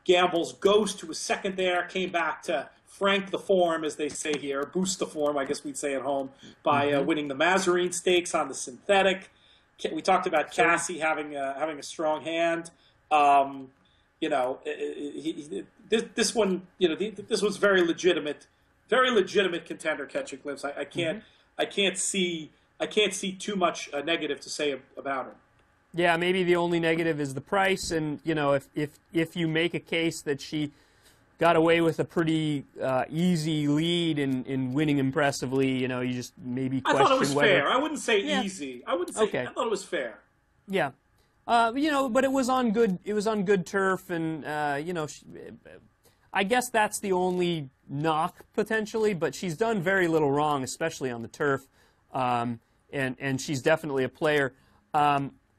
Gamble's Ghost, who was second there, came back to frank the form, as they say here, boost the form, I guess we'd say at home, by winning the Mazarine Stakes on the synthetic. we talked about Cassie having a strong hand. You know, this one, you know, this was very legitimate contender catching glimpse. I can't see too much negative to say about her. Yeah, maybe the only negative is the price, and you know, if you make a case that she got away with a pretty easy lead in winning impressively, you know, you just maybe question I thought it was whether... fair. I wouldn't say easy. I wouldn't say. Okay. I thought it was fair. Yeah, you know, but it was on good. It was on good turf, and you know, I guess that's the only knock potentially. But she's done very little wrong, especially on the turf, and she's definitely a player.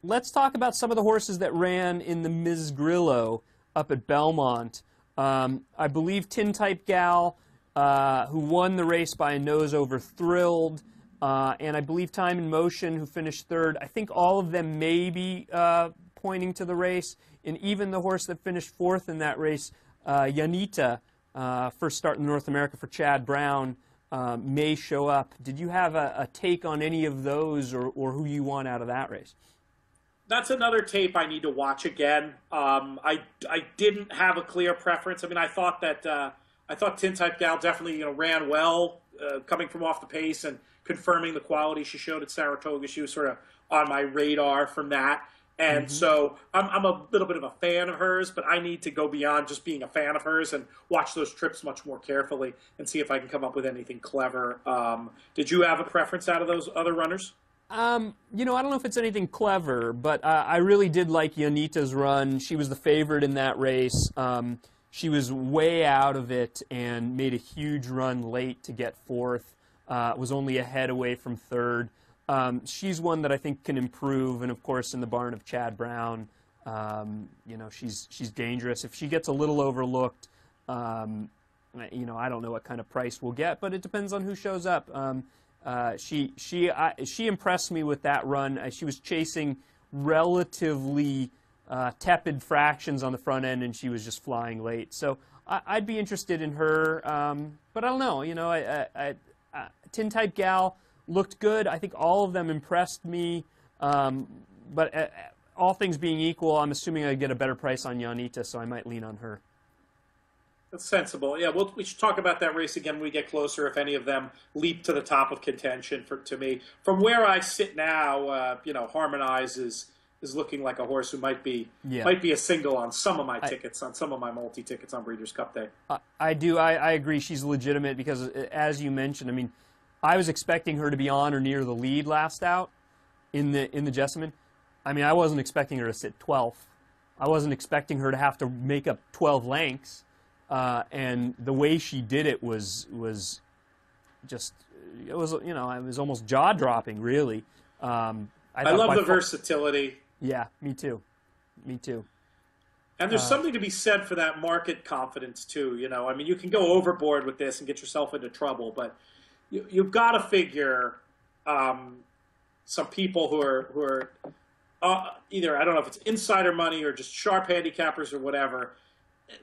Let's talk about some of the horses that ran in the Ms. Grillo up at Belmont. I believe Tintype Gal, who won the race by a nose over Thrilled, and I believe Time in Motion, who finished third. I think all of them may be pointing to the race, and even the horse that finished fourth in that race, Yanita, first start in North America for Chad Brown, may show up. Did you have a take on any of those, or who you want out of that race? That's another tape I need to watch again. I didn't have a clear preference. I mean, I thought Tintype Gal definitely, you know, ran well, coming from off the pace and confirming the quality she showed at Saratoga. She was sort of on my radar from that, and so I'm a little bit of a fan of hers. But I need to go beyond just being a fan of hers and watch those trips much more carefully and see if I can come up with anything clever. Did you have a preference out of those other runners? You know, I don't know if it's anything clever, but I really did like Yanita's run. She was the favorite in that race. She was way out of it and made a huge run late to get fourth. Was only a head away from third. She's one that I think can improve, and of course in the barn of Chad Brown, you know, she's dangerous. If she gets a little overlooked, you know, I don't know what kind of price we'll get, but it depends on who shows up. She impressed me with that run. She was chasing relatively tepid fractions on the front end, and she was just flying late. So I'd be interested in her, but I don't know. You know, Tintype Gal looked good. I think all of them impressed me. But all things being equal, I'm assuming I'd get a better price on Yanita, so I might lean on her. That's sensible. Yeah, we should talk about that race again when we get closer, if any of them leap to the top of contention to me. From where I sit now, you know, Harmonize is looking like a horse who might be a single on some of my tickets, on some of my multi-tickets on Breeders' Cup Day. I agree she's legitimate because, as you mentioned, I mean, I was expecting her to be on or near the lead last out in the Jessamine. I mean, I wasn't expecting her to sit 12th. I wasn't expecting her to have to make up 12 lengths. And the way she did it was just, it was, you know, it was almost jaw-dropping, really. I love the versatility. Yeah, me too. Me too. And there's something to be said for that market confidence, too. You know, I mean, you can go overboard with this and get yourself into trouble, but you've got to figure some people who are either, I don't know if it's insider money or just sharp handicappers or whatever,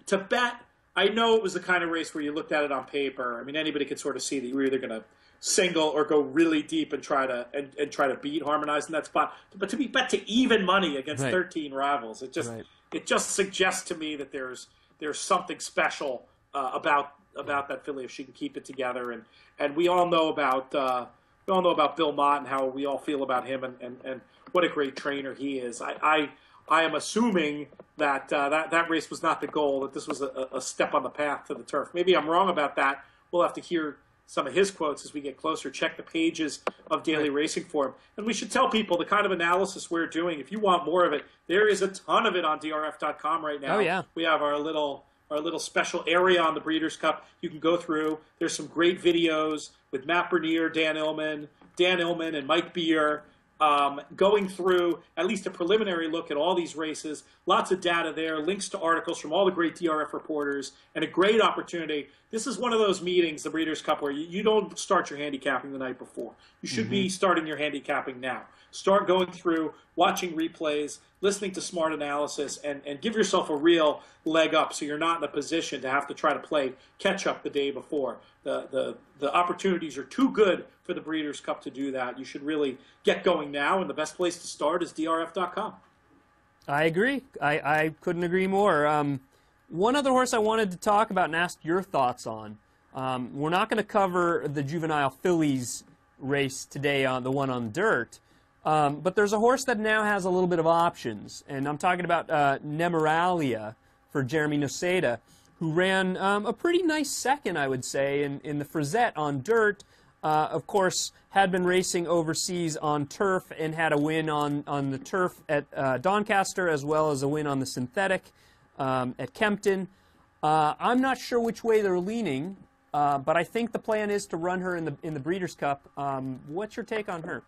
to bet. I know it was the kind of race where you looked at it on paper. I mean, anybody could sort of see that you were either going to single or go really deep and try to beat Harmonize in that spot. But to be bet to even money against 13 rivals, it just suggests to me that there's something special about that filly if she can keep it together. And we all know about Bill Mott and how we all feel about him and what a great trainer he is. I am assuming that that race was not the goal, that this was a step on the path to the turf. Maybe I'm wrong about that. We'll have to hear some of his quotes as we get closer. Check the pages of Daily Racing Form. And we should tell people the kind of analysis we're doing. If you want more of it, there is a ton of it on DRF.com right now. Oh, yeah. We have our little special area on the Breeders' Cup you can go through. There's some great videos with Matt Bernier, Dan Illman, and Mike Beer, going through at least a preliminary look at all these races. Lots of data there, links to articles from all the great DRF reporters, and a great opportunity. This is one of those meetings, the Breeders' Cup, where you don't start your handicapping the night before. You should be starting your handicapping now. Start going through, watching replays, listening to smart analysis, and give yourself a real leg up so you're not in a position to have to try to play catch-up the day before. The opportunities are too good for for the Breeders' Cup to do that. You should really get going now, and the best place to start is DRF.com. I agree. I couldn't agree more. One other horse I wanted to talk about and ask your thoughts on. We're not going to cover the Juvenile Fillies race today, on the one on dirt, but there's a horse that now has a little bit of options, and I'm talking about Nemeralia for Jeremy Noceda, who ran a pretty nice second, I would say, in the Frisette on dirt. Of course, had been racing overseas on turf and had a win on the turf at Doncaster, as well as a win on the synthetic at Kempton. I'm not sure which way they're leaning, but I think the plan is to run her in the Breeders' Cup. What's your take on her?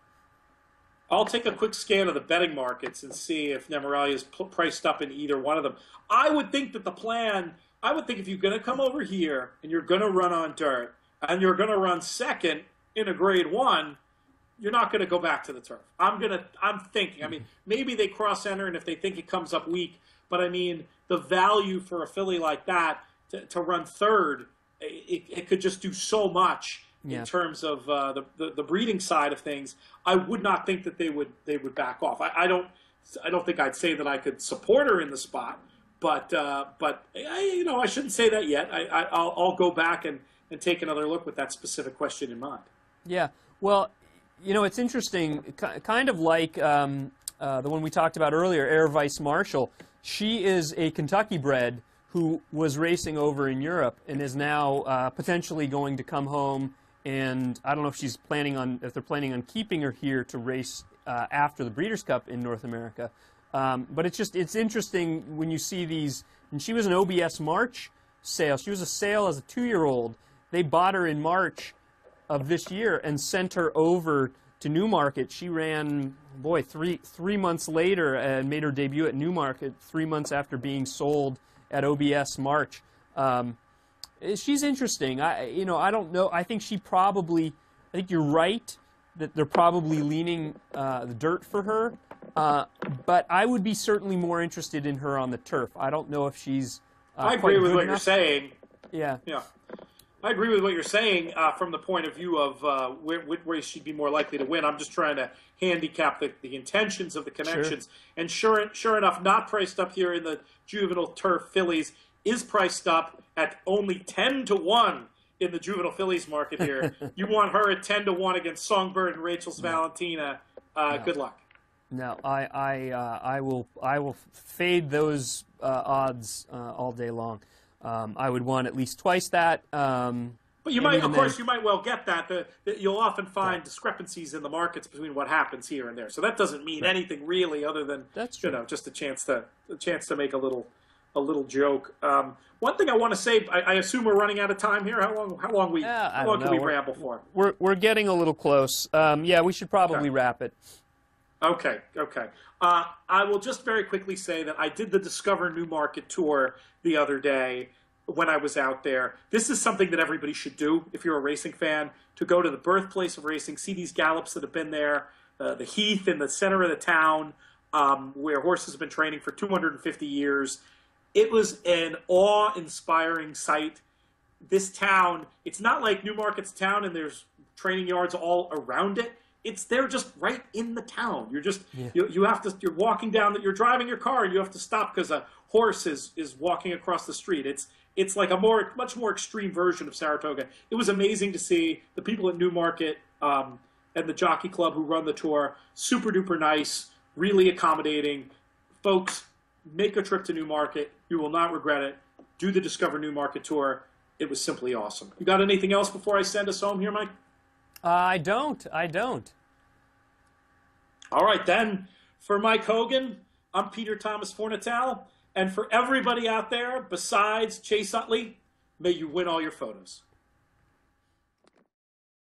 I'll take a quick scan of the betting markets and see if Nemeralia is priced up in either one of them. I would think that the plan, I would think if you're going to come over here and you're going to run on dirt and you're going to run second in a Grade 1, you're not going to go back to the turf. I'm thinking, I mean, maybe they cross-enter and if they think it comes up weak, but I mean, the value for a filly like that to run third, it could just do so much in terms of the breeding side of things. I would not think that they would back off. I don't think I'd say that I could support her in the spot, but I shouldn't say that yet. I'll go back and take another look with that specific question in mind. Yeah, well, it's interesting, kind of like the one we talked about earlier, Air Vice Marshall. She is a Kentucky bred who was racing over in Europe and is now potentially going to come home. And I don't know if they're planning on keeping her here to race after the Breeders' Cup in North America. But it's interesting when you see these. And she was an OBS March sale. She was a sale as a 2-year-old. They bought her in March of this year and sent her over to Newmarket. She ran, boy, three months later and made her debut at Newmarket 3 months after being sold at OBS March. She's interesting. I don't know. I think you're right that they're probably leaning the dirt for her. But I would be certainly more interested in her on the turf. I don't know if she's I agree with what you're saying. Yeah. Yeah. I agree with what you're saying from the point of view of where she'd be more likely to win. I'm just trying to handicap the intentions of the connections. Sure. And sure enough, not priced up here in the Juvenile Turf Fillies, is priced up at only 10-1 in the Juvenile Fillies market here. You want her at 10-1 against Songbird and Rachel's Valentina. Good luck. No, I will fade those odds all day long. I would want at least twice that. But you might, of course, you might well get that. That you'll often find discrepancies in the markets between what happens here and there. So that doesn't mean anything really, other than just a chance to make a little joke. One thing I want to say, I assume we're running out of time here. How long can we ramble for? We're getting a little close. We should probably wrap it. Okay. I will just very quickly say that I did the Discover Newmarket tour the other day when I was out there. This is something that everybody should do if you're a racing fan, to go to the birthplace of racing, see these gallops that have been there, the heath in the center of the town, where horses have been training for 250 years. It was an awe-inspiring sight. This town, it's not like Newmarket's town and there's training yards all around it. They're just right in the town. You're walking down, you're driving your car and you have to stop because a horse is walking across the street. It's like a much more extreme version of Saratoga. It was amazing to see the people at Newmarket and the Jockey Club who run the tour. Super duper nice, really accommodating. Folks, make a trip to Newmarket. You will not regret it. Do the Discover Newmarket tour. It was simply awesome. You got anything else before I send us home here, Mike? I don't. All right, then. For Mike Hogan, I'm Peter Thomas Fornatal. And for everybody out there besides Chase Utley, may you win all your photos.